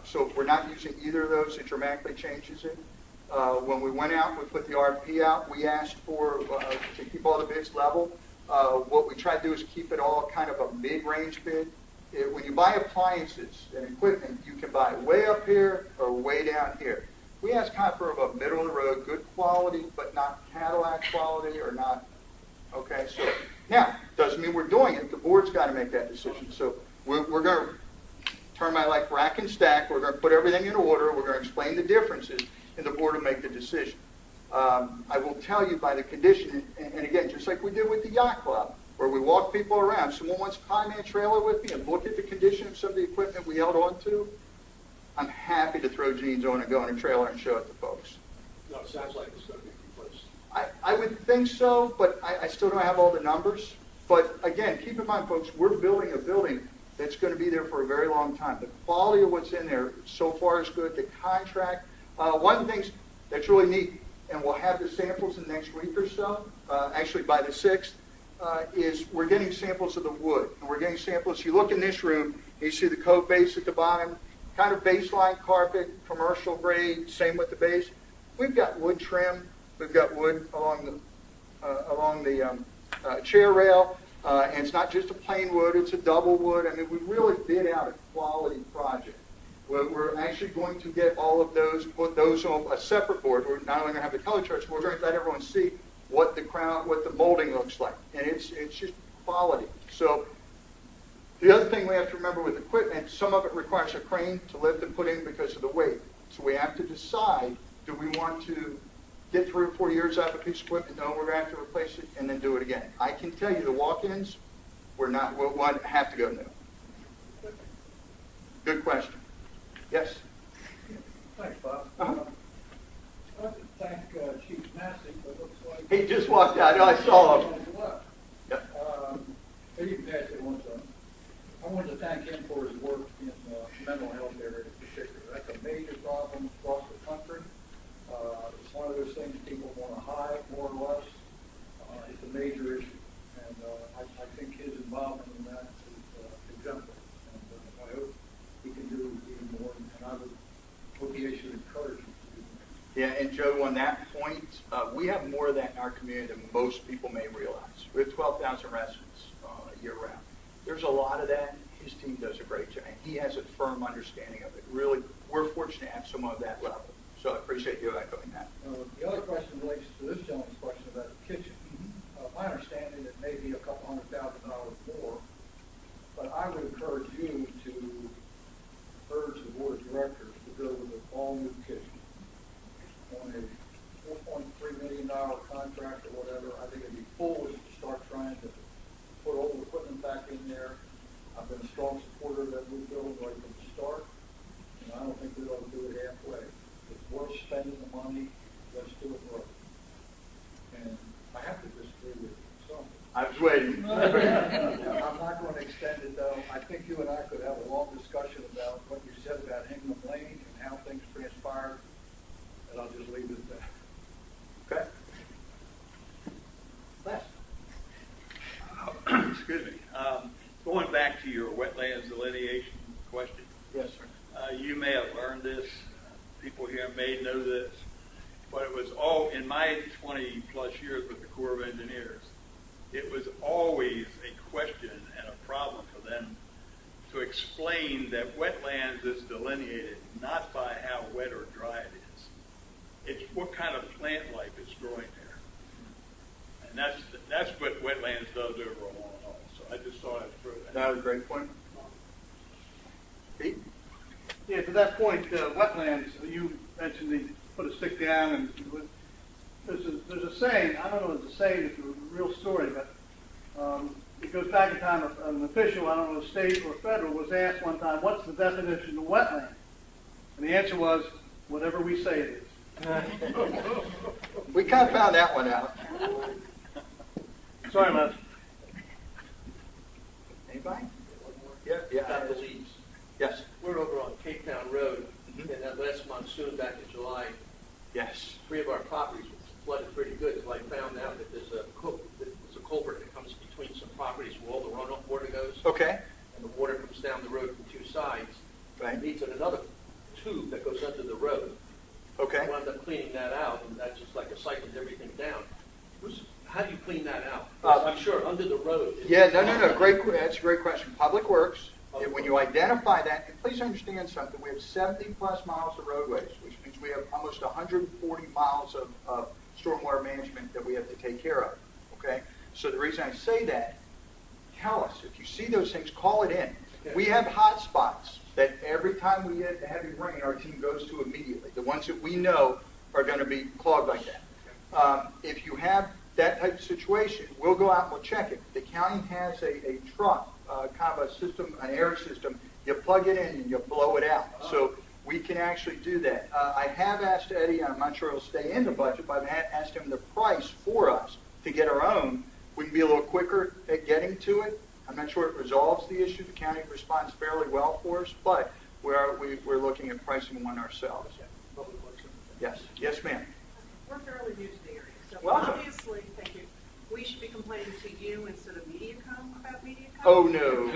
Speaker 1: So if we're not using either of those, it dramatically changes it. When we went out, we put the RFP out. We asked for to keep all the bids level. What we tried to do is keep it all kind of a mid-range bid. When you buy appliances and equipment, you can buy way up here or way down here. We asked kind of for a middle of the road, good quality, but not Cadillac quality or not. Okay, so now doesn't mean we're doing it. The board's got to make that decision. So we're going to turn my like rack and stack. We're going to put everything in order. We're going to explain the differences, and the board will make the decision. I will tell you by the condition, and again, just like we did with the yacht club, where we walk people around. Someone wants to climb in a trailer with me and look at the condition of some of the equipment we held on to. I'm happy to throw jeans on and go in a trailer and show it to folks.
Speaker 3: No, it sounds like it's going to be replaced.
Speaker 1: I would think so, but I still don't have all the numbers. But again, keep in mind, folks, we're building a building that's going to be there for a very long time. The quality of what's in there so far is good. The contract, one of the things that's really neat, and we'll have the samples in the next week or so, actually by the 6th, is we're getting samples of the wood. And we're getting samples. You look in this room, you see the cove base at the bottom, kind of baseline carpet, commercial grade, same with the base. We've got wood trim. We've got wood along the chair rail. And it's not just a plain wood, it's a double wood. I mean, we really bid out a quality project. We're actually going to get all of those, put those on a separate board. We're not only going to have the color charts, but we're going to let everyone see what the molding looks like. And it's just quality. So the other thing we have to remember with equipment, some of it requires a crane to lift and put in because of the weight. So we have to decide, do we want to get 3 or 4 years out of a piece of equipment? No, we're going to have to replace it and then do it again. I can tell you the walk-ins, we'll have to go new. Good question. Yes?
Speaker 4: Thanks, Bob.
Speaker 1: Uh-huh.
Speaker 4: I'd like to thank Chief Massey, but it looks like...
Speaker 1: He just walked out. I saw him. Yep.
Speaker 4: He didn't pass it once. I wanted to thank him for his work in the mental health area in particular. That's a major problem across the country. It's one of those things people want to hide, more or less. It's a major issue. And I think his involvement in that is exemplary. And I hope he can do even more. And I would hope he should encourage him to do more.
Speaker 1: Yeah, and Joe, on that point, we have more of that in our community than most people may realize. We have 12,000 residents year-round. There's a lot of that. His team does a great job, and he has a firm understanding of it. Really, we're fortunate to have someone at that level. So I appreciate you echoing that.
Speaker 4: The other question relates to this gentleman's question about the kitchen. My understanding, it may be a couple $100,000 more, but I would encourage you to urge the board of directors to go with an all-new kitchen. On a $4.3 million contract or whatever, I think it'd be foolish to start trying to put old equipment back in there. I've been a strong supporter of that new building right from the start, and I don't think we ought to do it halfway. It's worth spending the money. Let's do it right. And I have to disagree with you. So
Speaker 1: I was waiting.
Speaker 4: I'm not going to extend it, though. I think you and I could have a long discussion about what you said about Hingham Lane and how things transpired, and I'll just leave it at that.
Speaker 1: Okay.
Speaker 4: Les?
Speaker 5: Excuse me. Going back to your wetlands delineation question,
Speaker 1: Yes, sir.
Speaker 5: you may have learned this. People here may know this, but it was all in my 20 plus years with the Corps of Engineers. It was always a question and a problem for them to explain that wetlands is delineated not by how wet or dry it is. It's what kind of plant life is growing there. And that's what wetlands does over a long haul. So I just thought I'd throw that.
Speaker 1: That was a great point. Pete?
Speaker 6: Yeah, to that point, wetlands, you mentioned they put a stick down, and there's a saying, I don't know if it's a saying, it's a real story, but it goes back in time, an official, I don't know, state or federal, was asked one time, what's the definition of wetland? And the answer was, whatever we say it is.
Speaker 1: We kind of found that one out.
Speaker 6: Sorry, Les.
Speaker 1: Anybody? Yeah,
Speaker 3: About the leaves.
Speaker 1: yes,
Speaker 3: We're over on Cape Town Road,
Speaker 1: Mhm.
Speaker 3: and that last monsoon back in July,
Speaker 1: yes.
Speaker 3: 3 of our properties were flooded pretty good, until I found out that there's a culvert that comes between some properties where all the runoff water goes,
Speaker 1: Okay,
Speaker 3: and the water comes down the road from 2 sides.
Speaker 1: right,
Speaker 3: It meets in another tube that goes under the road.
Speaker 1: okay.
Speaker 3: I wound up cleaning that out, and that's just like a cycling everything down. How do you clean that out? I'm sure under the road.
Speaker 1: Yeah, no, great, that's a great question. Public Works, when you identify that, and please understand something, we have 70-plus miles of roadways, which means we have almost 140 miles of stormwater management that we have to take care of, okay? So the reason I say that, tell us, if you see those things, call it in. We have hot spots that every time we get heavy rain, our team goes to immediately, the ones that we know are going to be clogged like that. If you have that type of situation, we'll go out and we'll check it. The county has a truck, kind of a system, an air system. You plug it in and you blow it out. So we can actually do that. I have asked Eddie, I'm not sure it'll stay in the budget, but I've asked him the price for us to get our own. We can be a little quicker at getting to it. I'm not sure it resolves the issue. The county responds fairly well for us, but we're looking at pricing one ourselves. Yes, yes, ma'am.
Speaker 7: We're fairly new to the area, so
Speaker 1: Welcome.
Speaker 7: obviously, thank you, we should be complaining to you instead of MediaCom about MediaCom.
Speaker 1: Oh, no.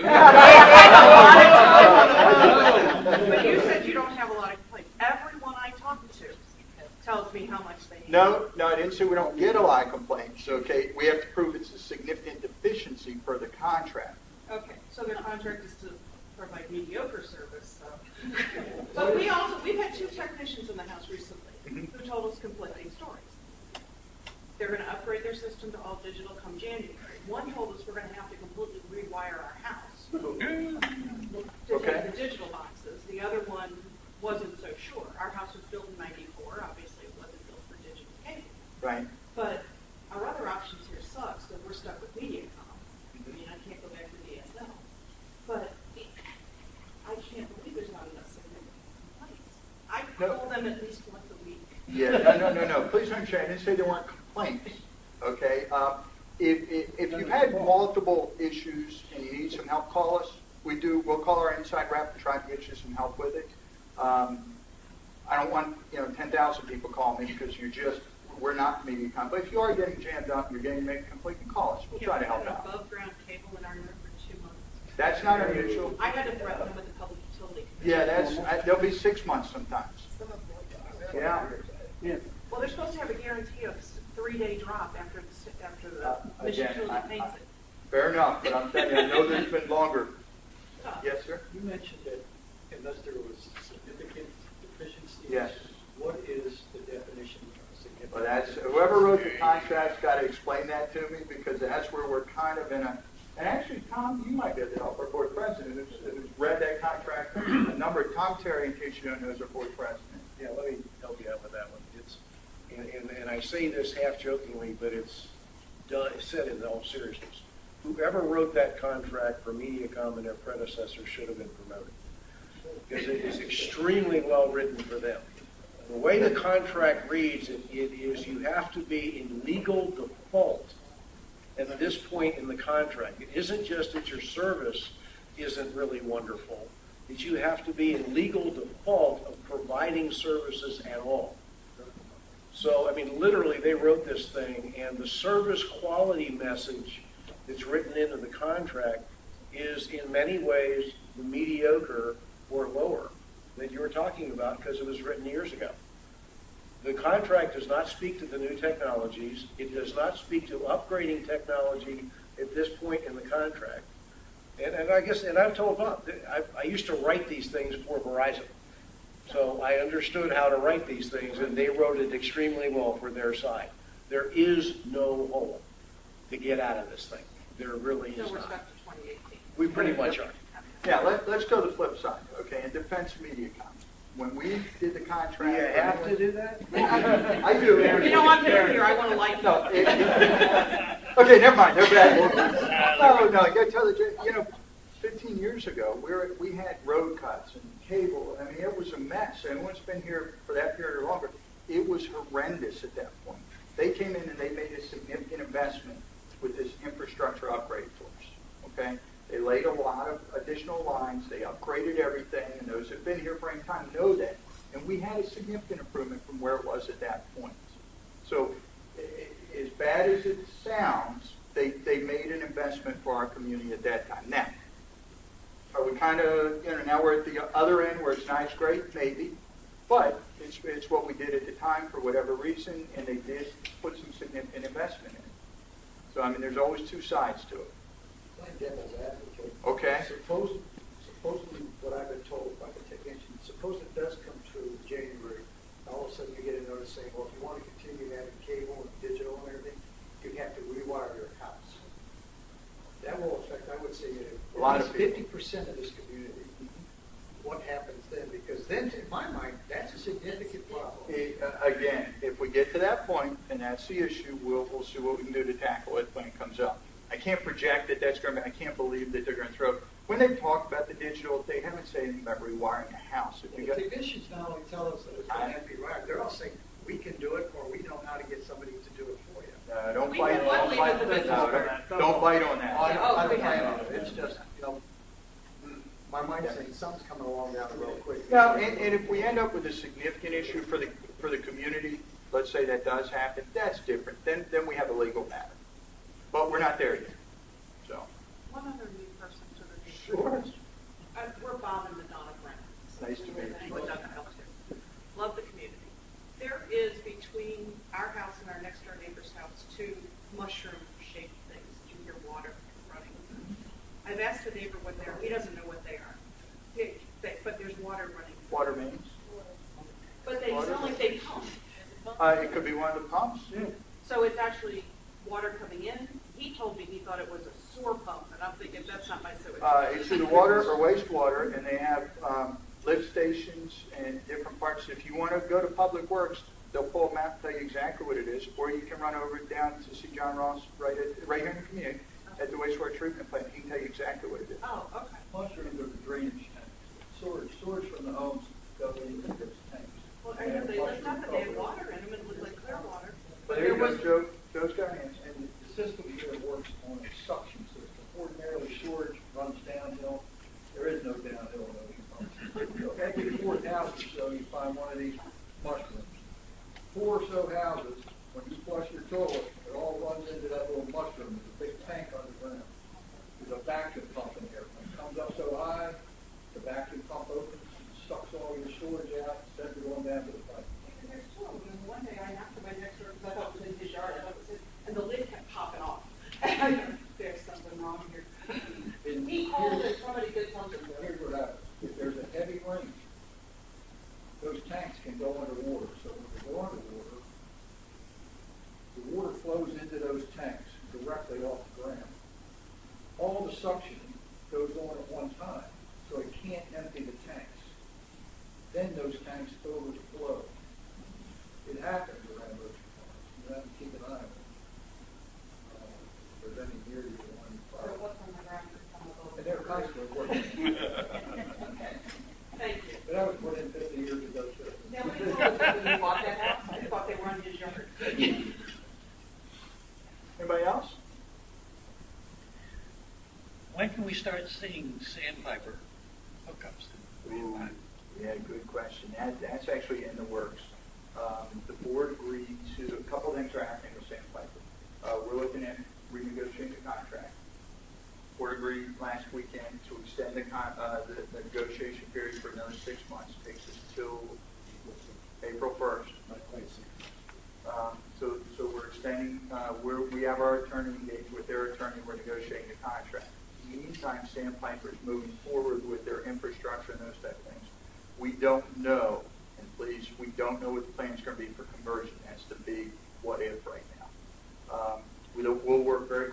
Speaker 7: But you said you don't have a lot of complaints. Everyone I talk to tells me how much they need.
Speaker 1: No, I didn't say we don't get a lot of complaints, okay? We have to prove it's a significant deficiency per the contract.
Speaker 7: Okay, so their contract is to provide mediocre service, so. But we've had 2 technicians in the house recently who told us conflicting stories. They're going to upgrade their system to all digital come January. One told us we're going to have to completely rewire our house to
Speaker 1: Okay.
Speaker 7: take the digital boxes. The other one wasn't so sure. Our house was built in '94. Obviously, it wasn't built for digital cable.
Speaker 1: Right.
Speaker 7: But our other options here suck, so we're stuck with MediaCom. I mean, I can't go back to DSL. But I can't believe there's not enough significant complaints. I
Speaker 1: No.
Speaker 7: call them at least once a week.
Speaker 1: Yeah, no. Please don't change. I didn't say there weren't complaints, okay? If you've had multiple issues and you need some help, call us. We'll call our inside rep and try to get you some help with it. I don't want, 10,000 people call me because we're not MediaCom. But if you are getting jammed up and you're getting made complete, call us. We'll try to help
Speaker 7: We had
Speaker 1: out.
Speaker 7: an above-ground cable in our room for 2 months.
Speaker 1: That's not unusual.
Speaker 7: I had to threaten them with the public utility commission.
Speaker 1: Yeah, there'll be 6 months sometimes. Yeah.
Speaker 6: Yeah.
Speaker 7: Well, they're supposed to have a guarantee of 3-day drop after the mission
Speaker 1: Again,
Speaker 7: utility paints it.
Speaker 1: Fair enough, but I'm telling you, I know there's been longer. Yes, sir?
Speaker 8: You mentioned that unless there was significant deficiencies.
Speaker 1: Yes.
Speaker 8: What is the definition of significant?
Speaker 1: Well, that's, whoever wrote the contract's got to explain that to me, because that's where we're kind of in a, and actually, Tom, you might be able to help our board president, who's read that contract a number of, Tom Terry, in case you don't know, is our board president.
Speaker 9: Yeah, let me help you out with that one. It's, and I say this half jokingly, but it's said in all seriousness. Whoever wrote that contract for MediaCom and their predecessors should have been promoted, because it is extremely well written for them. The way the contract reads, it is you have to be in legal default at this point in the contract. It isn't just that your service isn't really wonderful, that you have to be in legal default of providing services at all. So, I mean, literally, they wrote this thing, and the service quality message that's written into the contract is in many ways the mediocre or lower that you were talking about, because it was written years ago. The contract does not speak to the new technologies. It does not speak to upgrading technology at this point in the contract. And I guess, and I've told Bob, I used to write these things for Verizon. So I understood how to write these things, and they wrote it extremely well for their side. There is no hole. to get out of this thing. There really
Speaker 7: So
Speaker 9: is
Speaker 7: we're
Speaker 9: not.
Speaker 7: stuck to 2018.
Speaker 9: We pretty much are.
Speaker 1: Yeah, let's go to the flip side, okay, in Defense MediaCom. When we did the contract.
Speaker 9: Do you have to do that?
Speaker 1: I do.
Speaker 7: You know, I'm here, I want to like
Speaker 1: No,
Speaker 7: you.
Speaker 1: okay, never mind, they're bad. No, you gotta tell the truth. 15 years ago, we had road cuts and cable. I mean, it was a mess. Anyone's been here for that period or longer, it was horrendous at that point. They came in and they made a significant investment with this infrastructure upgrade for us, okay? They laid a lot of additional lines, they upgraded everything, and those who've been here for any time know that. And we had a significant improvement from where it was at that point. So, as bad as it sounds, they made an investment for our community at that time. Now, are we kind of, now we're at the other end where it's nice, great, maybe, but it's what we did at the time for whatever reason, and they did put some significant investment in it. So, I mean, there's always two sides to it.
Speaker 8: Playing devil's advocate.
Speaker 1: Okay.
Speaker 8: Supposedly, what I've been told by the technician, suppose it does come true in January, all of a sudden you get a notice saying, well, if you want to continue having cable and digital and everything, you have to rewire your house. That will affect, I would say,
Speaker 1: A lot
Speaker 8: at
Speaker 1: of
Speaker 8: least
Speaker 1: people.
Speaker 8: 50% of this community. What happens then? Because then, in my mind, that's a significant problem.
Speaker 1: Again, if we get to that point, and that's the issue, we'll see what we can do to tackle it when it comes up. I can't project that that's going to be, I can't believe that they're going to throw, when they talk about the digital, they haven't said anything about rewiring a house. If you
Speaker 8: The
Speaker 1: got,
Speaker 8: technicians not only tell us that it's going to have to be wired, they're all saying, we can do it, or we know how to get somebody to do it for you.
Speaker 1: don't
Speaker 7: We
Speaker 1: fight,
Speaker 7: can what
Speaker 1: don't
Speaker 7: leave
Speaker 1: fight,
Speaker 7: it to business
Speaker 1: no,
Speaker 7: for
Speaker 1: don't fight on
Speaker 8: I
Speaker 1: that.
Speaker 7: Oh,
Speaker 8: don't
Speaker 7: we
Speaker 8: plan
Speaker 7: have.
Speaker 8: on it, it's just, my mind's saying something's coming along down the road quick.
Speaker 1: No, and if we end up with a significant issue for the community, let's say that does happen, that's different. Then we have a legal matter. But we're not there yet. So.
Speaker 7: One other new person to the team.
Speaker 1: Sure.
Speaker 7: We're Bob and Madonna Brown.
Speaker 1: Nice to meet you.
Speaker 7: Madonna helps too. Love the community. There is between our house and our next door neighbor's house 2 mushroom-shaped things. You can hear water running. I've asked the neighbor what they are. He doesn't know what they are. But there's water running.
Speaker 1: Water mains?
Speaker 7: But they sound like they pump.
Speaker 1: It could be one of the pumps. Yeah.
Speaker 7: So it's actually water coming in. He told me he thought it was a sewer pump, and I'm thinking that's not my sewage.
Speaker 1: It's either water or wastewater, and they have lift stations and different parts. If you want to go to Public Works, they'll pull a map, tell you exactly what it is, or you can run over down to see John Ross right here in the community at the wastewater treatment plant. He can tell you exactly what it is.
Speaker 7: Oh, okay.
Speaker 4: Mushrooms are the drainage tanks. Storage from the homes go into those tanks.
Speaker 7: Well, I know they looked up and they had water in them, and it looked like clear water. But
Speaker 1: There
Speaker 7: there
Speaker 1: you go,
Speaker 7: was,
Speaker 1: Joe. Joe's got an answer.
Speaker 4: And the system here works on a suction system. Ordinarily, storage runs downhill. There is no downhill in ocean pumps. Every 4,000 or so, you find one of these mushrooms. 4 or so houses, when you flush your toilet, it all runs into that little mushroom. There's a big tank underground. There's a vacuum pump in here. When it comes up so high, the vacuum pump opens, sucks all your storage out, sends it on down to the pipe.
Speaker 7: there's 2 of them. One day I knocked on my next door because I thought it was in his yard. I thought it was his, and the lid kept popping off. I go, there's something wrong here.
Speaker 4: And
Speaker 7: He called and somebody did something.
Speaker 4: Here's what happens. If there's a heavy rain, those tanks can go underwater. So when they go underwater, the water flows into those tanks directly off the ground. All the suction goes on at one time, so it can't empty the tanks. Then those tanks overflow. It happens around ocean farms. You have to keep an eye on it. If there's any near you, one
Speaker 7: Or
Speaker 4: fire.
Speaker 7: what's on the ground or some of those.
Speaker 4: And they're constantly working.
Speaker 7: Thank you.
Speaker 4: But that was put in 50 years ago, too.
Speaker 7: Now, when you told us when you bought that house, I thought they were on his yard.
Speaker 1: Anybody else?
Speaker 10: When can we start seeing sandpiper hookups?
Speaker 1: Ooh, yeah, good question. That's actually in the works. The board agreed to, a couple things are happening with Sandpiper. We're looking at renegotiating the contract. Board agreed last weekend to extend the negotiation period for another 6 months. Takes us till April 1st. So we're extending, we have our attorney engaged with their attorney, we're negotiating the contract. In the meantime, Sandpiper is moving forward with their infrastructure and those type of things. We don't know, and please, we don't know what the plan's going to be for conversion. That's the big what if right now. We'll work very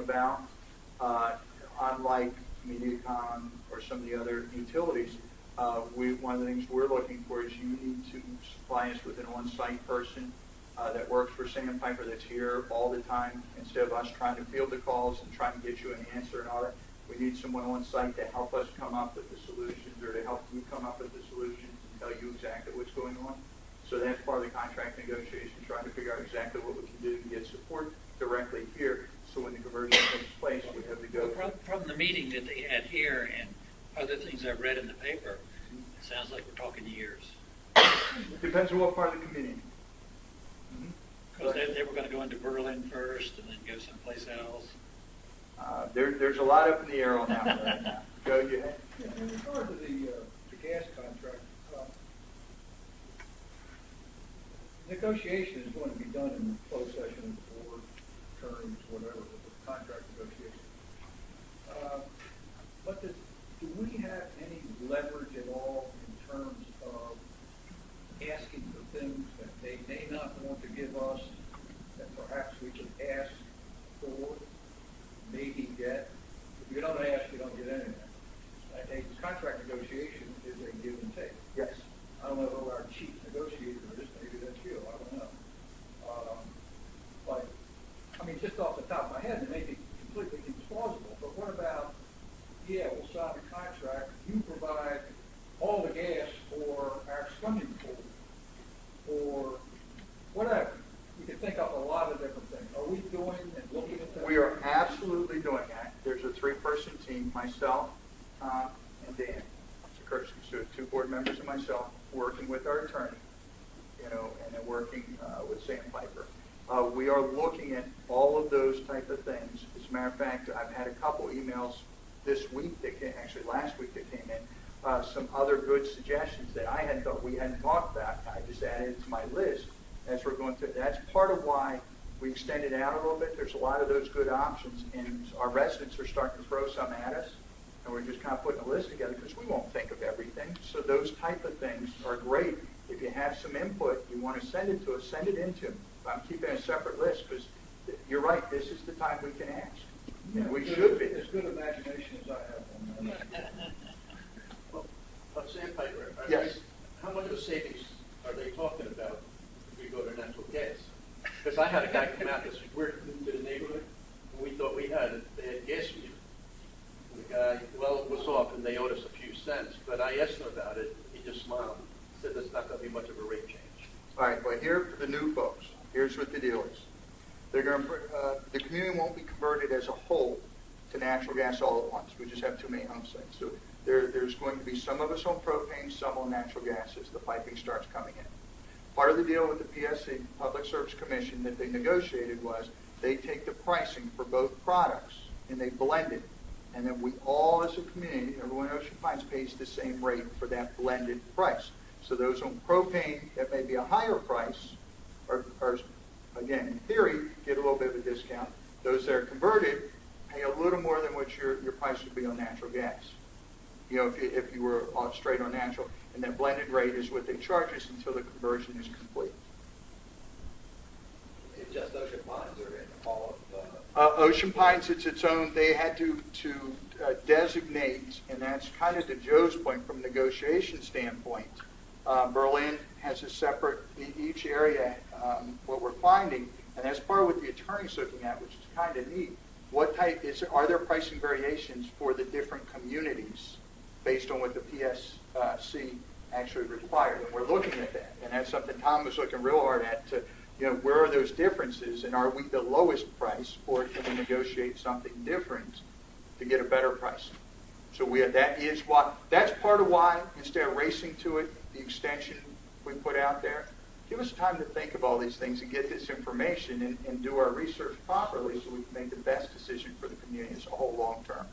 Speaker 1: about. Unlike Mediacom or some of the other utilities, one of the things we're looking for is you need to supply us with an on-site person that works for Sandpiper that's here all the time, instead of us trying to field the calls and trying to get you an answer and all that. We need someone on site to help us come up with the solutions, or to help you come up with the solutions and tell you exactly what's going on. So that's part of the contract negotiation, trying to figure out exactly what we can do to get support directly here, so when the conversion takes place, we have to go.
Speaker 10: From the meeting that they had here and other things I've read in the paper, it sounds like we're talking years.
Speaker 1: It depends on what part of the community.
Speaker 10: Because they were going to go into Berlin first and then go someplace else.
Speaker 1: There's a lot up in the air on that one right now. Go, you ahead.
Speaker 4: Yeah, in regard to the gas contract, negotiation is going to be done in closed session with the board, attorneys, whatever, with the contract negotiation. But do we have any leverage at all in terms of asking for things that they may not want to give us, that perhaps we could ask for, maybe get? If you don't ask, you don't get anything. A contract negotiation is a give and take.
Speaker 1: Yes.
Speaker 4: I don't know who our chief negotiator is, maybe that's you, I don't know. But, I mean, just off the top of my head, it may be completely implausible, but what about, yeah, we'll sign a contract, you provide all the gas for our swimming pool, or whatever. You can think of a lot of different things. Are we doing and looking at that?
Speaker 1: We are absolutely doing that. There's a 3-person team, myself, and Dan Sikorsky, so 2 board members and myself, working with our attorney, and then working with Sandpiper. We are looking at all of those type of things. As a matter of fact, I've had a couple emails this week that came, actually last week that came in, some other good suggestions that I hadn't thought we hadn't talked about. I just added it to my list as we're going through. That's part of why we extended it out a little bit. There's a lot of those good options, and our residents are starting to throw some at us, and we're just kind of putting a list together because we won't think of everything. So those type of things are great. If you have some input, you want to send it to us, send it in to me. I'm keeping a separate list because you're right, this is the time we can ask. And we should be.
Speaker 4: As good imagination as I have on that.
Speaker 3: But Sandpiper,
Speaker 1: Yes.
Speaker 3: how much of a savings are they talking about if we go to natural gas? Because I had a guy come out this week, we're new to the neighborhood, and we thought they had gas meter. And the guy, well, it was off, and they owed us a few cents, but I asked him about it, he just smiled, said there's not going to be much of a rate change.
Speaker 1: All right, well, here for the new folks, here's what the deal is. They're going to, the community won't be converted as a whole to natural gas all at once. We just have too many home sites. So there's going to be some of us on propane, some on natural gas as the piping starts coming in. Part of the deal with the PSC, Public Service Commission, that they negotiated was they take the pricing for both products and they blend it. And then we all as a community, everyone in Ocean Pines pays the same rate for that blended price. So those on propane that may be a higher price are again, in theory, get a little bit of a discount. Those that are converted pay a little more than what your price would be on natural gas. You know, if you were straight on natural, and that blended rate is what they charge us until the conversion is complete.
Speaker 8: It's just Ocean Pines or in all of
Speaker 1: Ocean Pines, it's its own. They had to designate, and that's kind of to Joe's point from a negotiation standpoint. Berlin has a separate, each area, what we're finding, and that's part of what the attorney's looking at, which is kind of neat. What type are there pricing variations for the different communities based on what the PSC actually required? And we're looking at that, and that's something Tom was looking real hard at to, where are those differences, and are we the lowest price, or can we negotiate something different to get a better price? So that's part of why, instead of racing to it, the extension we put out there, give us time to think of all these things and get this information and do our research properly so we can make the best decision for the community as a whole long term.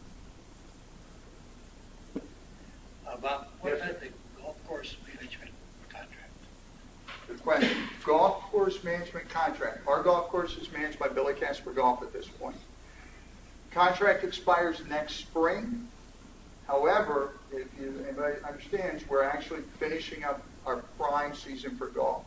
Speaker 10: About what about the golf course management contract?
Speaker 1: The question, golf course management contract. Our golf course is managed by Billy Casper Golf at this point. Contract expires next spring. However, if anybody understands, we're actually finishing up our prime season for golf.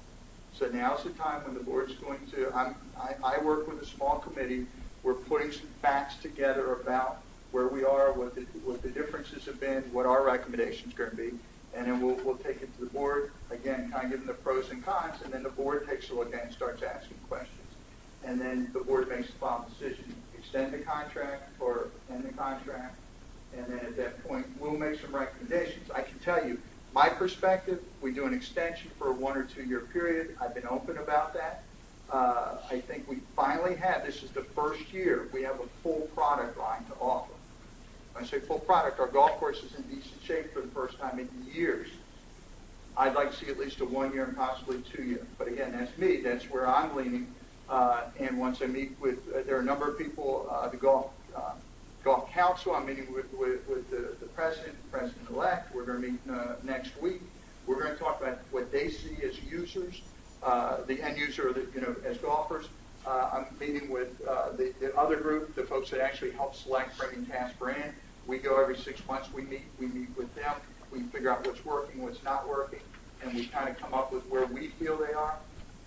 Speaker 1: So now's the time when the board's going to, I work with a small committee We're putting some facts together about where we are, what the differences have been, what our recommendations are going to be, and then we'll take it to the board, again, kind of give them the pros and cons, and then the board takes a look at it and starts asking questions. And then the board makes the final decision, extend the contract or end the contract, and then at that point, we'll make some recommendations. I can tell you, my perspective, we do an extension for a 1 or 2 year period. I've been open about that. I think we finally have, this is the first year, we have a full product line to offer. When I say full product, our golf course is in decent shape for the first time in years. I'd like to see at least a 1 year and possibly 2 year. But again, that's me. That's where I'm leaning. And once I meet with, there are a number of people, the golf council, I'm meeting with the president-elect. We're going to meet next week. We're going to talk about what they see as users, the end user, as golfers. I'm meeting with the other group, the folks that actually help select bringing Casper in. We go every 6 months. We meet with them. We figure out what's working, what's not working, and we kind of come up with where we feel they are.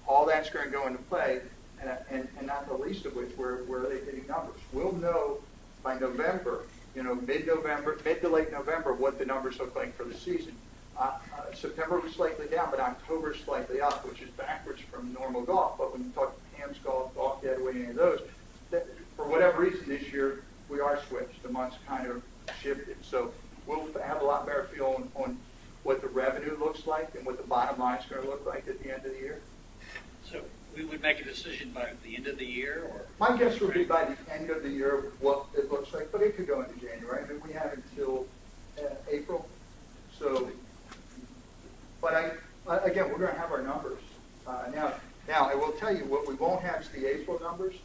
Speaker 1: All that's going to go into play, and not the least of which, where are they getting numbers? We'll know by November, mid-November, mid to late November, what the numbers look like for the season. September was slightly down, but October is slightly up, which is backwards from normal golf. But when you talk Ham's Golf, Golf Getaway, any of those, for whatever reason this year, we are switched. The months kind of shifted. So we'll have a lot better feel on what the revenue looks like and what the bottom line is going to look like at the end of the year.
Speaker 10: So we would make a decision by the end of the year, or?
Speaker 1: My guess would be by the end of the year what it looks like, but it could go into January. I mean, we have until April. So, but again, we're going to have our numbers. Now, I will tell you what we won't have is the April numbers.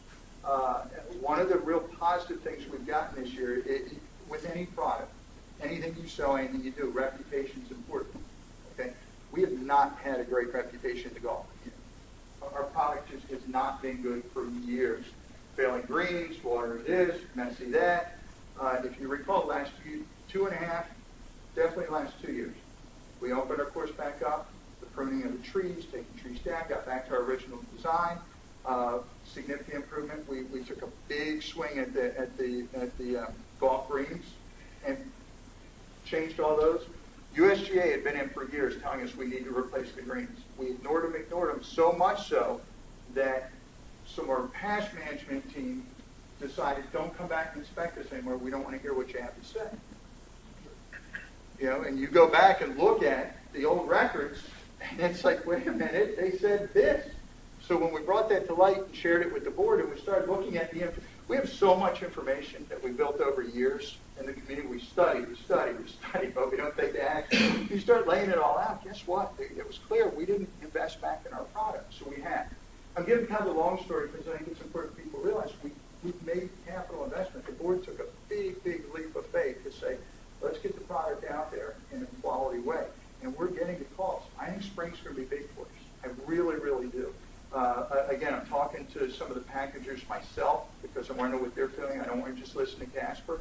Speaker 1: One of the real positive things we've gotten this year, with any product, anything you sell, anything you do, reputation is important. Okay, we have not had a great reputation in the golf community. Our product just has not been good for years. Failing greens, water this, messy that. If you recall, last 2.5, definitely last 2 years, we opened our course back up, the pruning of the trees, taking trees down, got back to our original design. Significant improvement. We took a big swing at the golf greens and changed all those. USGA had been in for years telling us we need to replace the greens. We ignored them so much so that some of our past management team decided, don't come back and inspect us anymore. We don't want to hear what you have to say. And you go back and look at the old records, and it's like, wait a minute, they said this. So when we brought that to light and shared it with the board, and we started looking at we have so much information that we built over years in the community. We study, but we don't take the action. You start laying it all out, guess what? It was clear we didn't invest back in our product, so we have. I'm giving kind of the long story because I think it's important people realize we've made capital investment. The board took a big leap of faith to say, let's get the product out there in a quality way. And we're getting the calls. I think spring's going to be big for us. I really do. Again, I'm talking to some of the packagers myself because I want to know what they're feeling. I don't want to just listen to Casper.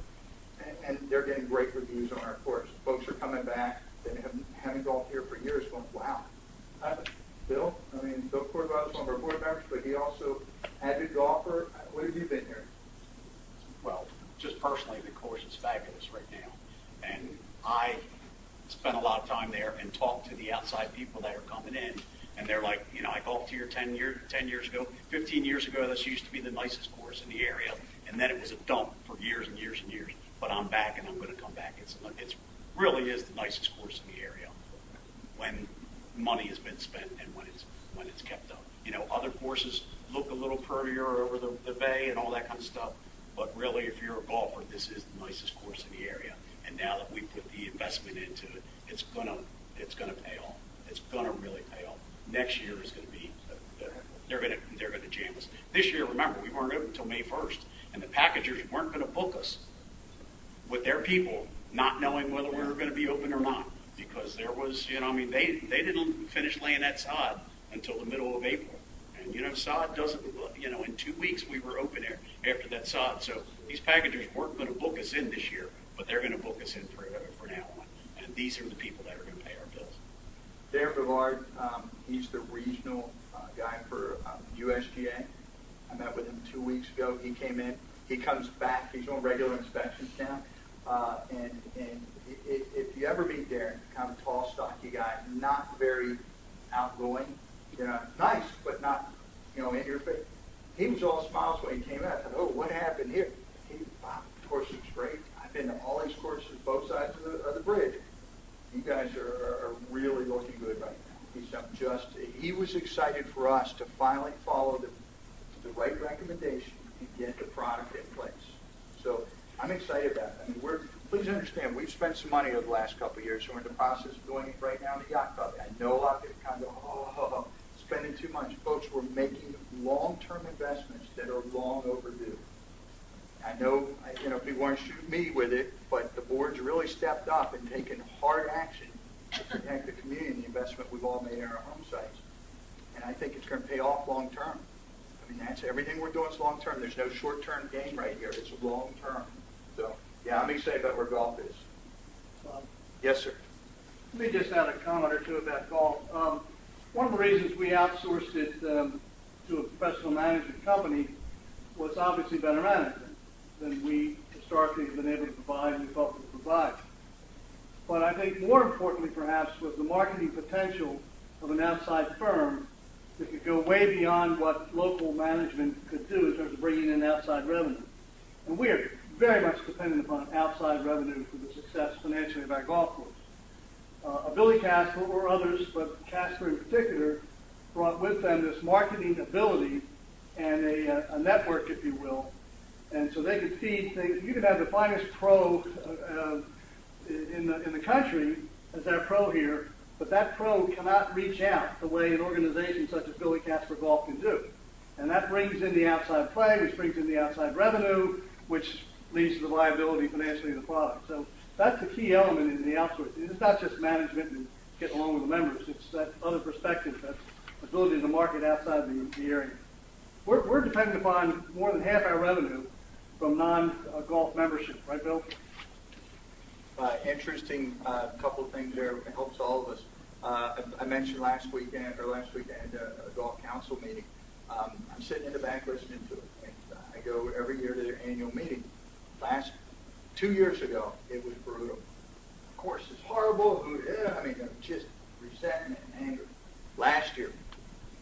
Speaker 1: And they're getting great reviews on our course. Folks are coming back that haven't golfed here for years going, wow. Bill Cordova is one of our board members, but he also avid golfer. What have you been here?
Speaker 11: Well, just personally, the course is fabulous right now. And I spent a lot of time there and talked to the outside people that are coming in. And they're like, I golfed here 10 years ago, 15 years ago. This used to be the nicest course in the area. And then it was a dump for years and years and years. But I'm back and I'm going to come back. It really is the nicest course in the area when money has been spent and when it's kept up. Other courses look a little prettier over the bay and all that kind of stuff. But really, if you're a golfer, this is the nicest course in the area. And now that we put the investment into it, it's going to pay off. It's going to really pay off. Next year is going to be they're going to jam us. This year, remember, we weren't open until May 1st, and the packagers weren't going to book us with their people, not knowing whether we were going to be open or not, because there was, they didn't finish laying that sod until the middle of April, and sod doesn't, in 2 weeks we were open there after that sod. So these packagers weren't going to book us in this year, but they're going to book us in for now on, and these are the people that are going to pay our bills.
Speaker 1: Darren Bavard, he's the regional guy for USGA. I met with him 2 weeks ago. He came in. He comes back. He's on regular inspections now. If you ever meet Darren, kind of tall, stocky guy, not very outgoing, nice, but not, in your face. He was all smiles when he came out. I said, oh, what happened here? Wow, the course looks great. I've been to all these courses, both sides of the bridge. You guys are really looking good right now. He was excited for us to finally follow the right recommendation and get the product in place. So I'm excited about it. I mean, please understand, we've spent some money over the last couple of years. So we're in the process of doing it right now in the yacht club. I know a lot of people kind of go, spending too much. Folks, we're making long-term investments that are long overdue. I know, people weren't shooting me with it, but the board's really stepped up and taken hard action to protect the community and the investment we've all made in our home sites. And I think it's going to pay off long-term. I mean, that's everything we're doing is long-term. There's no short-term gain right here. It's long-term. So, yeah, I'm excited about where golf is. Yes, sir.
Speaker 6: Let me just add a comment or two about golf. One of the reasons we outsourced it to a professional management company was obviously better management than we historically have been able to provide and we felt we could provide. But I think more importantly, perhaps, was the marketing potential of an outside firm that could go way beyond what local management could do in terms of bringing in outside revenue. And we are very much dependent upon outside revenue for the success financially of our golf course. Billy Casper or others, but Casper in particular, brought with them this marketing ability and a network, if you will. And so they could feed things. You could have the finest pro in the country as our pro here, but that pro cannot reach out the way an organization such as Billy Casper Golf can do. And that brings in the outside play, which brings in the outside revenue, which leads to the viability financially of the product. So that's the key element in the outsourcing. It's not just management and getting along with the members. It's that other perspective, that ability to market outside the area. We're dependent upon more than half our revenue from non-golf membership, right, Bill?
Speaker 1: Interesting couple of things there. It helps all of us. I mentioned last weekend a golf council meeting. I'm sitting in the back listening to it. And I go every year to their annual meeting. 2 years ago, it was brutal. Of course, it's horrible. Just resentment and anger. Last year,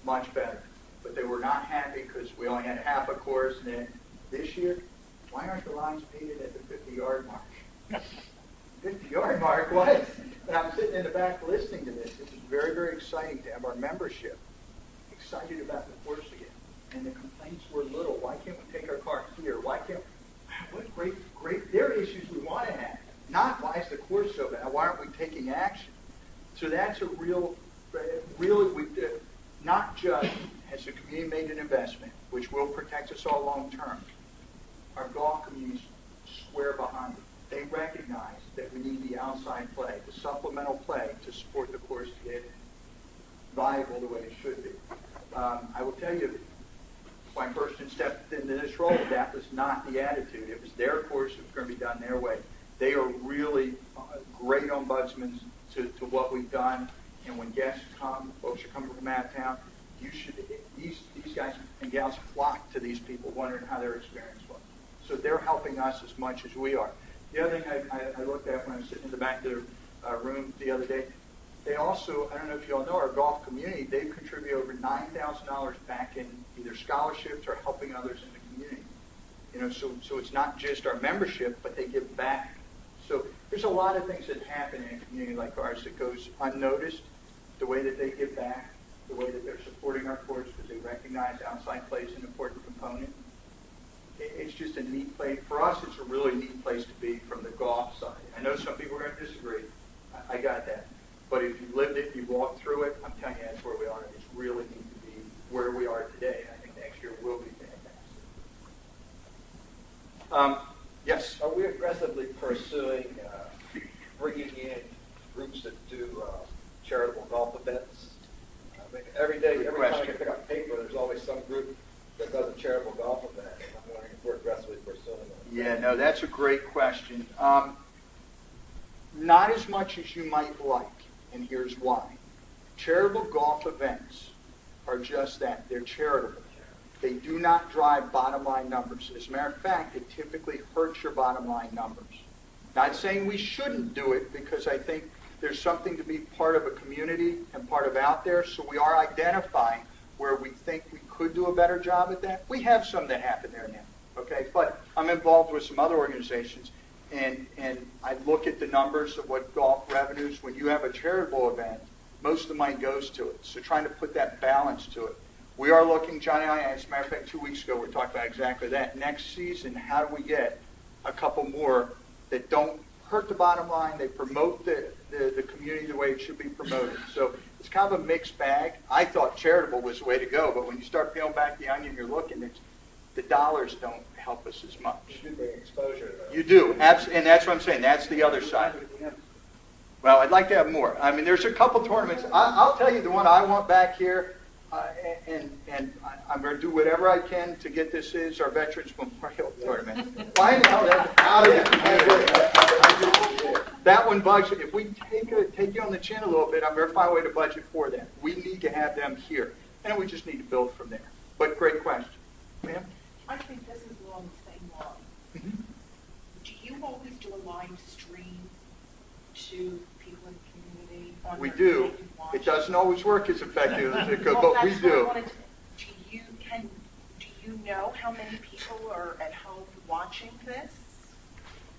Speaker 1: much better. But they were not happy because we only had half a course. And then this year, why aren't the lines painted at the 50-yard mark? 50-yard mark, what? And I'm sitting in the back listening to this. This is very, very exciting to have our membership excited about the course again. And the complaints were little. Why can't we take our car here? What great, there are issues we want to have. Not why is the course so bad? Why aren't we taking action? So that's a really, not just has the community made an investment, which will protect us all long term. Our golf communities swear behind it. They recognize that we need the outside play, the supplemental play to support the course to get viable the way it should be. I will tell you, when I first stepped into this role, that was not the attitude. It was their course. It was going to be done their way. They are really great ombudsmen to what we've done. And when guests come, folks are coming from out of town, these guys and gals flock to these people wondering how their experience was. So they're helping us as much as we are. The other thing I looked at when I was sitting in the back of the room the other day, they also, I don't know if you all know, our golf community, they've contributed over $9,000 back in either scholarships or helping others in the community. So it's not just our membership, but they give back. So there's a lot of things that happen in a community like ours that goes unnoticed, the way that they give back, the way that they're supporting our courts because they recognize outside play is an important component. It's just a neat place. For us, it's a really neat place to be from the golf side. I know some people are going to disagree. I got that. But if you lived it, you walked through it, I'm telling you, that's where we are. It's really neat to be where we are today. I think next year will be fantastic. Yes?
Speaker 2: Are we aggressively pursuing bringing in groups that do charitable golf events? I mean, every time you pick up paper, there's always some group that does a charitable golf event. I'm wondering if we're aggressively pursuing that.
Speaker 1: Yeah, no, that's a great question. Not as much as you might like, and here's why. Charitable golf events are just that. They're charitable. They do not drive bottom line numbers. As a matter of fact, it typically hurts your bottom line numbers. Not saying we shouldn't do it, because I think there's something to be part of a community and part of out there, so we are identifying where we think we could do a better job at that. We have some that happen there now, okay? But I'm involved with some other organizations, and I look at the numbers of what golf revenues, when you have a charitable event, most of the money goes to it. So trying to put that balance to it. We are looking, Johnny and I, as a matter of fact, 2 weeks ago, we were talking about exactly that. Next season, how do we get a couple more that don't hurt the bottom line, they promote the community the way it should be promoted. So it's kind of a mixed bag. I thought charitable was the way to go, but when you start peeling back the onion, you're looking, the dollars don't help us as much.
Speaker 2: You do bring exposure, though.
Speaker 1: You do, and that's what I'm saying. That's the other side. Well, I'd like to have more. I mean, there's a couple tournaments. I'll tell you the one I want back here, and I'm going to do whatever I can to get this, is our Veterans Memorial Tournament. Why now? That's out of it. That one bugs you. If we take you on the chin a little bit, I'm going to find a way to budget for that. We need to have them here, and we just need to build from there. But great question. Ma'am?
Speaker 12: I think this is along the same line. Do you always do a live stream to people in the community?
Speaker 1: We do. It doesn't always work as effective as it could,
Speaker 12: Well,
Speaker 1: but we
Speaker 12: that's what I
Speaker 1: do.
Speaker 12: wanted to- Do you know how many people are at home watching this?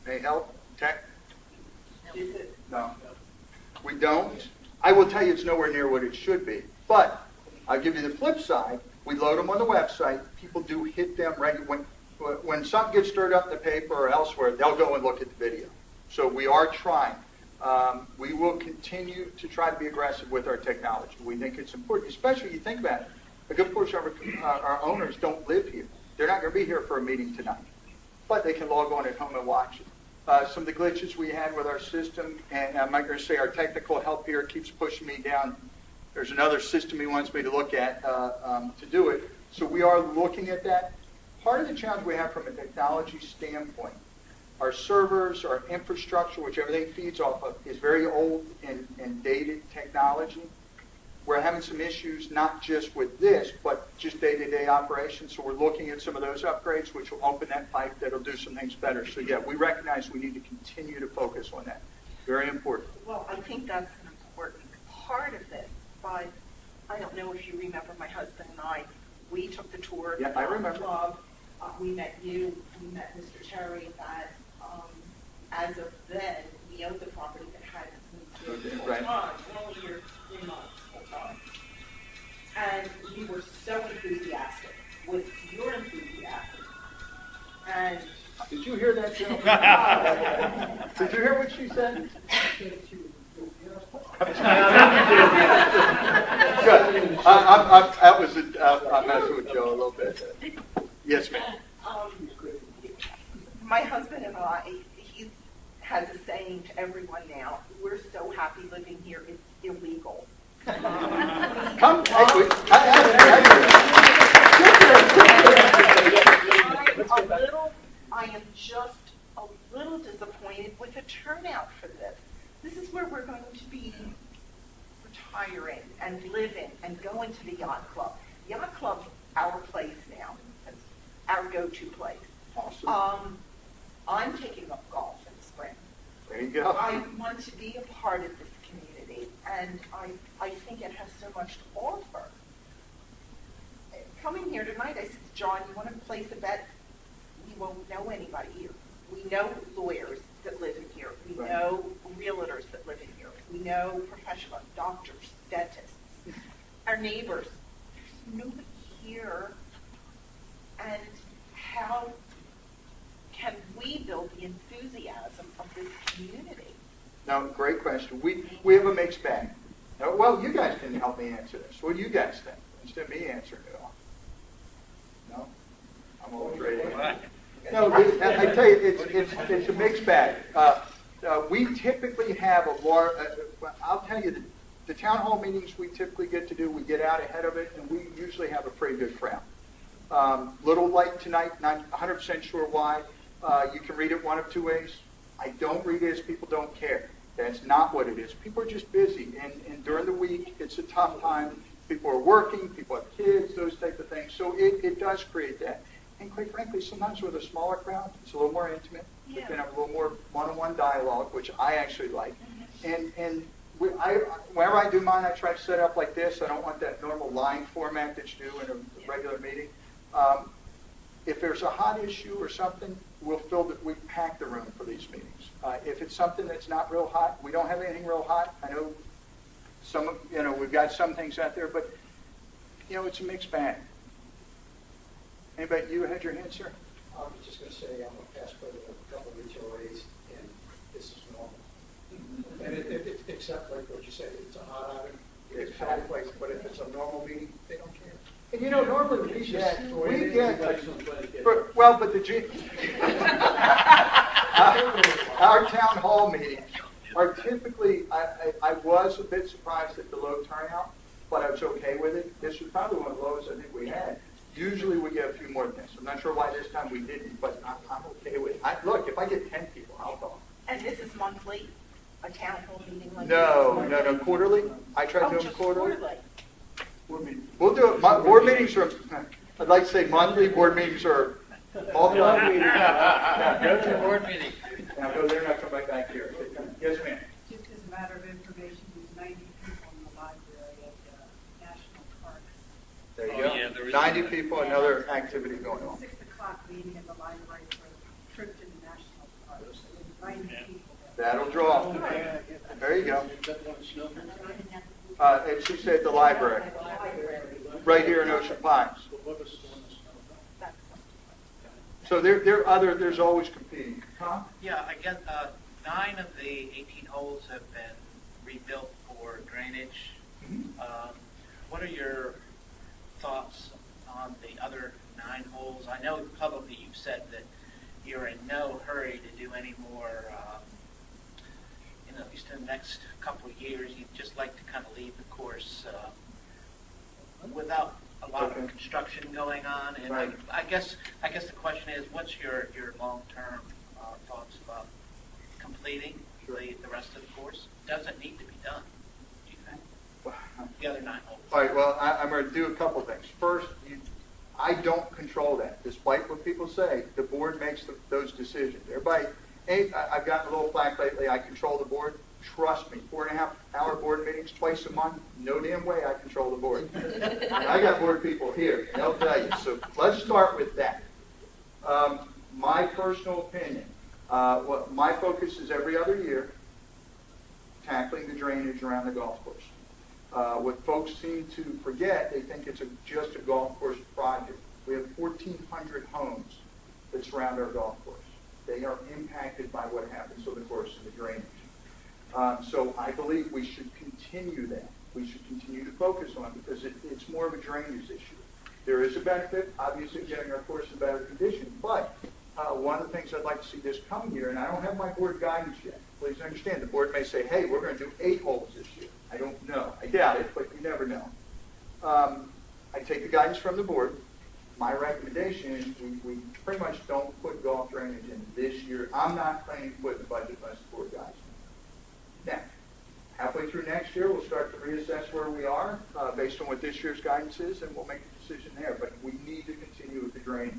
Speaker 1: May help? Tech?
Speaker 12: Is it?
Speaker 1: No. We don't. I will tell you it's nowhere near what it should be. But I'll give you the flip side. We load them on the website. People do hit them when something gets stirred up in the paper or elsewhere, they'll go and look at the video. So we are trying. We will continue to try to be aggressive with our technology. We think it's important, especially you think about it. A good portion of our owners don't live here. They're not going to be here for a meeting tonight. But they can log on at home and watch it. Some of the glitches we had with our system, and I'm not going to say our technical help here keeps pushing me down. There's another system he wants me to look at to do it. So we are looking at that. Part of the challenge we have from a technology standpoint, our servers, our infrastructure, which everything feeds off of, is very old and dated technology. We're having some issues, not just with this, but just day-to-day operations. So we're looking at some of those upgrades, which will open that pipe, that'll do some things better. So yeah, we recognize we need to continue to focus on that. Very important.
Speaker 12: Well, I think that's an important part of this, but I don't know if you remember my husband and I, we took the tour of
Speaker 1: Yeah,
Speaker 12: the
Speaker 1: I remember.
Speaker 12: club. We met you, we met Mr. Terry, that as of then, we owned the property that hadn't moved here full
Speaker 1: Right.
Speaker 12: time. We're only here 3 months full time. And we were so enthusiastic with your enthusiasm. And
Speaker 1: Did you hear that, Joe? Did you hear what she said? Good. That was I'm messing with Joe a little bit. Yes, ma'am.
Speaker 12: My husband and I, he has a saying to everyone now, we're so happy living here, it's illegal.
Speaker 1: Come,
Speaker 12: I am just a little disappointed with the turnout for this. This is where we're going to be retiring and living and going to the yacht club. Yacht club's our place now. It's our go-to place.
Speaker 1: Awesome.
Speaker 12: I'm taking up golf in the spring.
Speaker 1: There you go.
Speaker 12: I want to be a part of this community, and I think it has so much to offer. Coming here tonight, I said, John, you want to place a bet? We won't know anybody here. We know lawyers that live in here. We
Speaker 1: Right.
Speaker 12: know realtors that live in here. We know professional doctors, dentists. Our neighbors. There's nobody here. And how can we build the enthusiasm of this community?
Speaker 1: No, great question. We have a mixed bag. Well, you guys can help me answer this. What do you guys think? Instead of me answering it all. No? I'm always ready. No, I tell you, it's a mixed bag. We typically have a large, I'll tell you, the town hall meetings we typically get to do, we get out ahead of it, and we usually have a pretty good crowd. Little light tonight, not 100% sure why. You can read it one of two ways. I don't read it as people don't care. That's not what it is. People are just busy, and during the week, it's a tough time. people are working, people have kids, those type of things. So it does create that. And quite frankly, sometimes with a smaller crowd, it's a little more intimate. We can have a little more one-on-one dialogue, which I actually like. And whenever I do mine, I try to set up like this. I don't want that normal line format that you do in a regular meeting. If there's a hot issue or something, we pack the room for these meetings. If it's something that's not real hot, we don't have anything real hot. I know we've got some things out there, but it's a mixed bag. Anybody, you had your hand, sir?
Speaker 8: I was just going to say, I'm a past president of a couple of HOAs, and this is normal. And except like what you said, it's a hot item, it's a hot place, but if it's a normal meeting, they don't care. And normally we get,
Speaker 1: but our town hall meetings are typically, I was a bit surprised at the low turnout, but I was okay with it. This was probably one of the lowest I think we had. Usually we get a few more than this. I'm not sure why this time we didn't, but I'm okay with it. Look, if I get 10 people, I'll go.
Speaker 12: And this is monthly, a town hall meeting like
Speaker 1: No, quarterly. I try to do them
Speaker 12: just
Speaker 1: quarterly.
Speaker 12: quarterly.
Speaker 1: We'll do it. Board meetings are, I'd like to say monthly. Board meetings are all the time.
Speaker 10: Go to the board meeting.
Speaker 1: Now go there and I'll come back here. Yes, ma'am.
Speaker 13: Just as a matter of information, there's 90 people in the library at National Parks.
Speaker 1: There you
Speaker 10: Oh,
Speaker 1: go.
Speaker 10: yeah, there is
Speaker 1: 90
Speaker 10: one.
Speaker 1: people, another activity going on.
Speaker 13: 6 o'clock meeting in the library for a trip to the National Parks. So there's 90 people there.
Speaker 1: That'll draw. There you go.
Speaker 3: Is that the one in Snowden?
Speaker 1: And she said the library, right here in Ocean Pines.
Speaker 3: What was the one in Snowden?
Speaker 1: So there's always competing. Huh?
Speaker 14: Yeah, I guess 9 of the 18 holes have been rebuilt for drainage. What are your thoughts on the other 9 holes? I know publicly you've said that you're in no hurry to do any more, at least in the next couple of years. You'd just like to kind of leave the course without a lot of construction going on. And
Speaker 1: Right.
Speaker 14: I guess the question is, what's your long-term thoughts about completing the rest of the course? Does it need to be done, do you think? The other 9 holes.
Speaker 1: All right, well, I'm going to do a couple things. First, I don't control that. Despite what people say, the board makes those decisions. Everybody, I've gotten a little flack lately. I control the board. Trust me, 4.5-hour board meetings twice a month, no damn way I control the board. And I got board people here, and they'll tell you. So let's start with that. My personal opinion, my focus is every other year tackling the drainage around the golf course. What folks seem to forget, they think it's just a golf course project. We have 1,400 homes that surround our golf course. They are impacted by what happens over the course of the drainage. So I believe we should continue that. We should continue to focus on it because it's more of a drainage issue. There is a benefit, obviously, getting our course in better condition, but one of the things I'd like to see this coming year, and I don't have my board guidance yet. Please understand, the board may say, hey, we're going to do 8 holes this year. I don't know. I doubt it, but you never know. I take the guidance from the board. My recommendation is we pretty much don't put golf drainage in this year. I'm not planning to put in the budget unless the board guides me. Now, halfway through next year, we'll start to reassess where we are based on what this year's guidance is, and we'll make a decision there. But we need to continue with the drainage.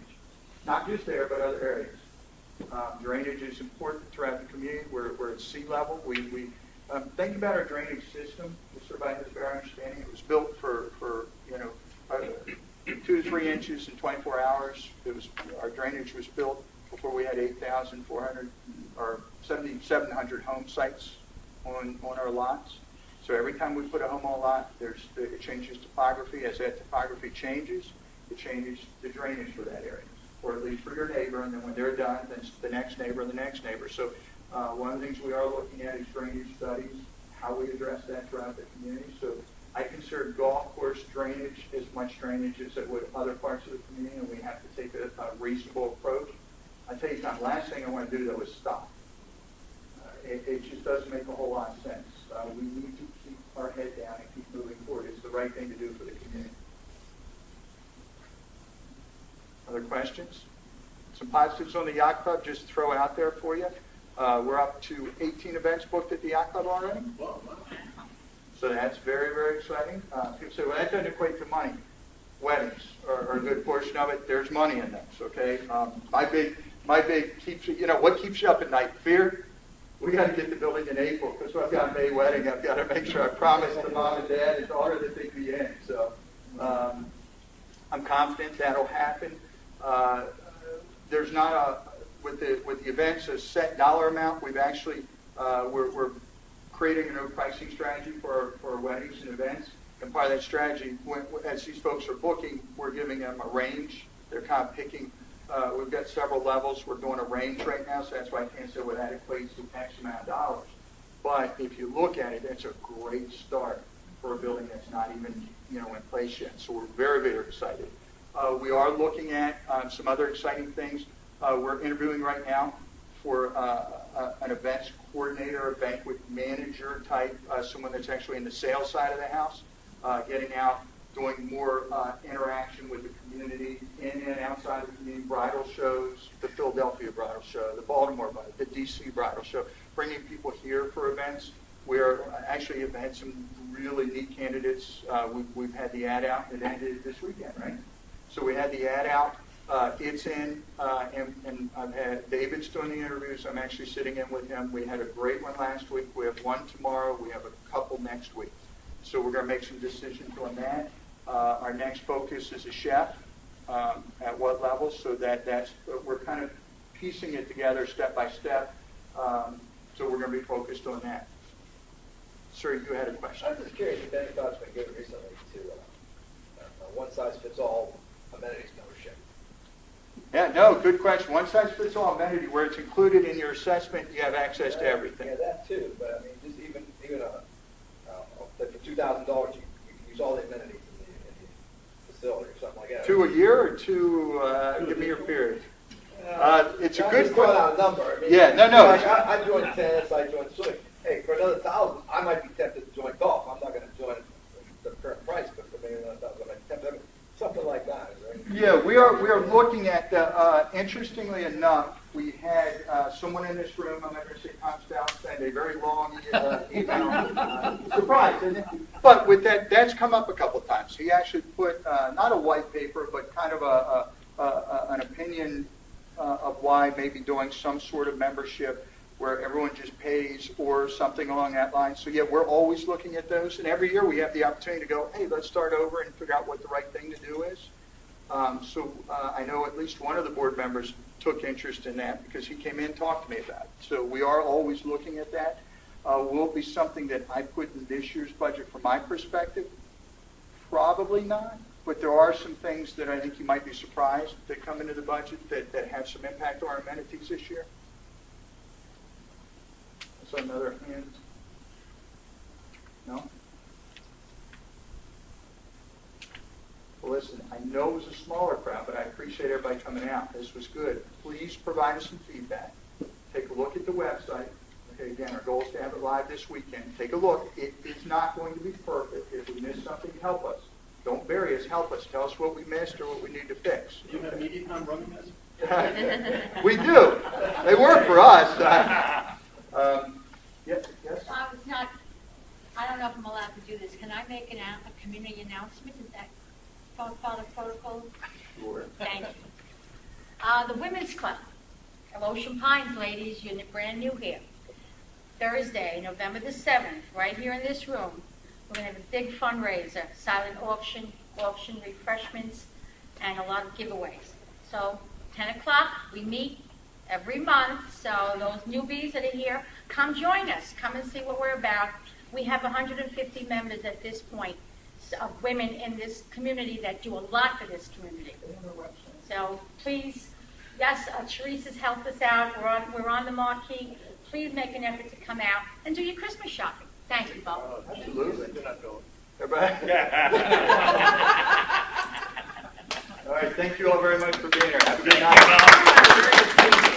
Speaker 1: Not just there, but other areas. Drainage is important throughout the community. We're at sea level. We think about our drainage system. Just so everybody has a better understanding. It was built for 2 to 3 inches in 24 hours. Our drainage was built before we had 8,400 or 7,700 home sites on our lots. So every time we put a home on a lot, it changes topography. As that topography changes, it changes the drainage for that area, or at least for your neighbor. And then when they're done, then the next neighbor and the next neighbor. So one of the things we are looking at is drainage studies, how we address that throughout the community. So I consider golf course drainage as much drainage as it would other parts of the community, and we have to take a reasonable approach. I tell you something, last thing I want to do, though, is stop. It just doesn't make a whole lot of sense. We need to keep our head down and keep moving forward. It's the right thing to do for the community. Other questions? Some positives on the Yacht Club, just to throw out there for you. We're up to 18 events booked at the Yacht Club already. So that's very, very exciting. People say, well, that doesn't equate to money. Weddings are a good portion of it. There's money in those, okay? My big keeps, what keeps you up at night? Fear? We got to get the building in April because I've got a May wedding. I've got to make sure I promise the mom and dad and daughter that they be in. So I'm confident that'll happen. There's not with the events a set dollar amount. We've actually we're creating a new pricing strategy for our weddings and events. And part of that strategy, as these folks are booking, we're giving them a range. They're kind of picking. We've got several levels. We're doing a range right now, so that's why I can't say what that equates to X amount of dollars. But if you look at it, it's a great start for a building that's not even in place yet. So we're very, very excited. We are looking at some other exciting things. We're interviewing right now for an events coordinator, a banquet manager type, someone that's actually in the sales side of the house, getting out, doing more interaction with the community in and outside of the community, bridal shows, the Philadelphia Bridal Show, the Baltimore Bridal, the D.C. Bridal Show, bringing people here for events. We're actually have had some really neat candidates. We've had the ad out. It ended this weekend, right? So we had the ad out. It's in, and I've had David's doing the interviews. I'm actually sitting in with him. We had a great one last week. We have one tomorrow. We have a couple next week. So we're going to make some decisions on that. Our next focus is a chef. At what level? So that's we're kind of piecing it together step by step. So we're going to be focused on that. Sir, you had a question.
Speaker 2: I was just curious if any thought's been given recently to one-size-fits-all amenities membership.
Speaker 1: Yeah, no, good question. One-size-fits-all amenity, where it's included in your assessment, you have access to everything.
Speaker 2: Yeah, that too. But I mean, just even for $2,000, you can use all the amenities in the facility or something like that.
Speaker 1: 2 a year or two? Give me your period. It's a good
Speaker 2: question. Out a number. I mean,
Speaker 1: yeah, no.
Speaker 2: Like I joined tennis. I joined swimming. Hey, for another $1,000, I might be tempted to join golf. I'm not going to join the current price, but for maybe another $1,000, I might be tempted. Something like that. Is there any...
Speaker 1: Yeah, we are looking at. Interestingly enough, we had someone in this room. I'm not going to say Tom Stout send a very long email. Surprise, isn't it? But with that's come up a couple of times. He actually put not a white paper, but kind of an opinion of why maybe doing some sort of membership where everyone just pays or something along that line. So, yeah, we're always looking at those. And every year we have the opportunity to go, hey, let's start over and figure out what the right thing to do is. So I know at least one of the board members took interest in that because he came in and talked to me about it. So we are always looking at that. Will it be something that I put in this year's budget from my perspective? Probably not. But there are some things that I think you might be surprised that come into the budget that have some impact on our amenities this year. So another hand. No? Well, listen, I know it was a smaller crowd, but I appreciate everybody coming out. This was good. Please provide us some feedback. Take a look at the website. Okay, again, our goal is to have it live this weekend. Take a look. It is not going to be perfect. If we miss something, help us. Don't bury us. Help us. Tell us what we missed or what we need to fix.
Speaker 3: Do you have MediaCom running this?
Speaker 1: We do. They work for us. Yes.
Speaker 15: I don't know if I'm allowed to do this. Can I make a community announcement? Is that follow protocol?
Speaker 1: Sure.
Speaker 15: Thank you. The Women's Club of Ocean Pines, ladies, you're brand new here. Thursday, November the 7th, right here in this room, we're going to have a big fundraiser, silent auction refreshments, and a lot of giveaways. So 10 o'clock, we meet every month. So those newbies that are here, come join us. Come and see what we're about. We have 150 members at this point of women in this community that do a lot for this community. So please, yes, Teresa's helped us out. We're on the marquee. Please make an effort to come out and do your Christmas shopping. Thank you, Bob.
Speaker 1: Absolutely.
Speaker 3: You're not going.
Speaker 1: Everybody? All right, thank you all very much for being here. Have a good night.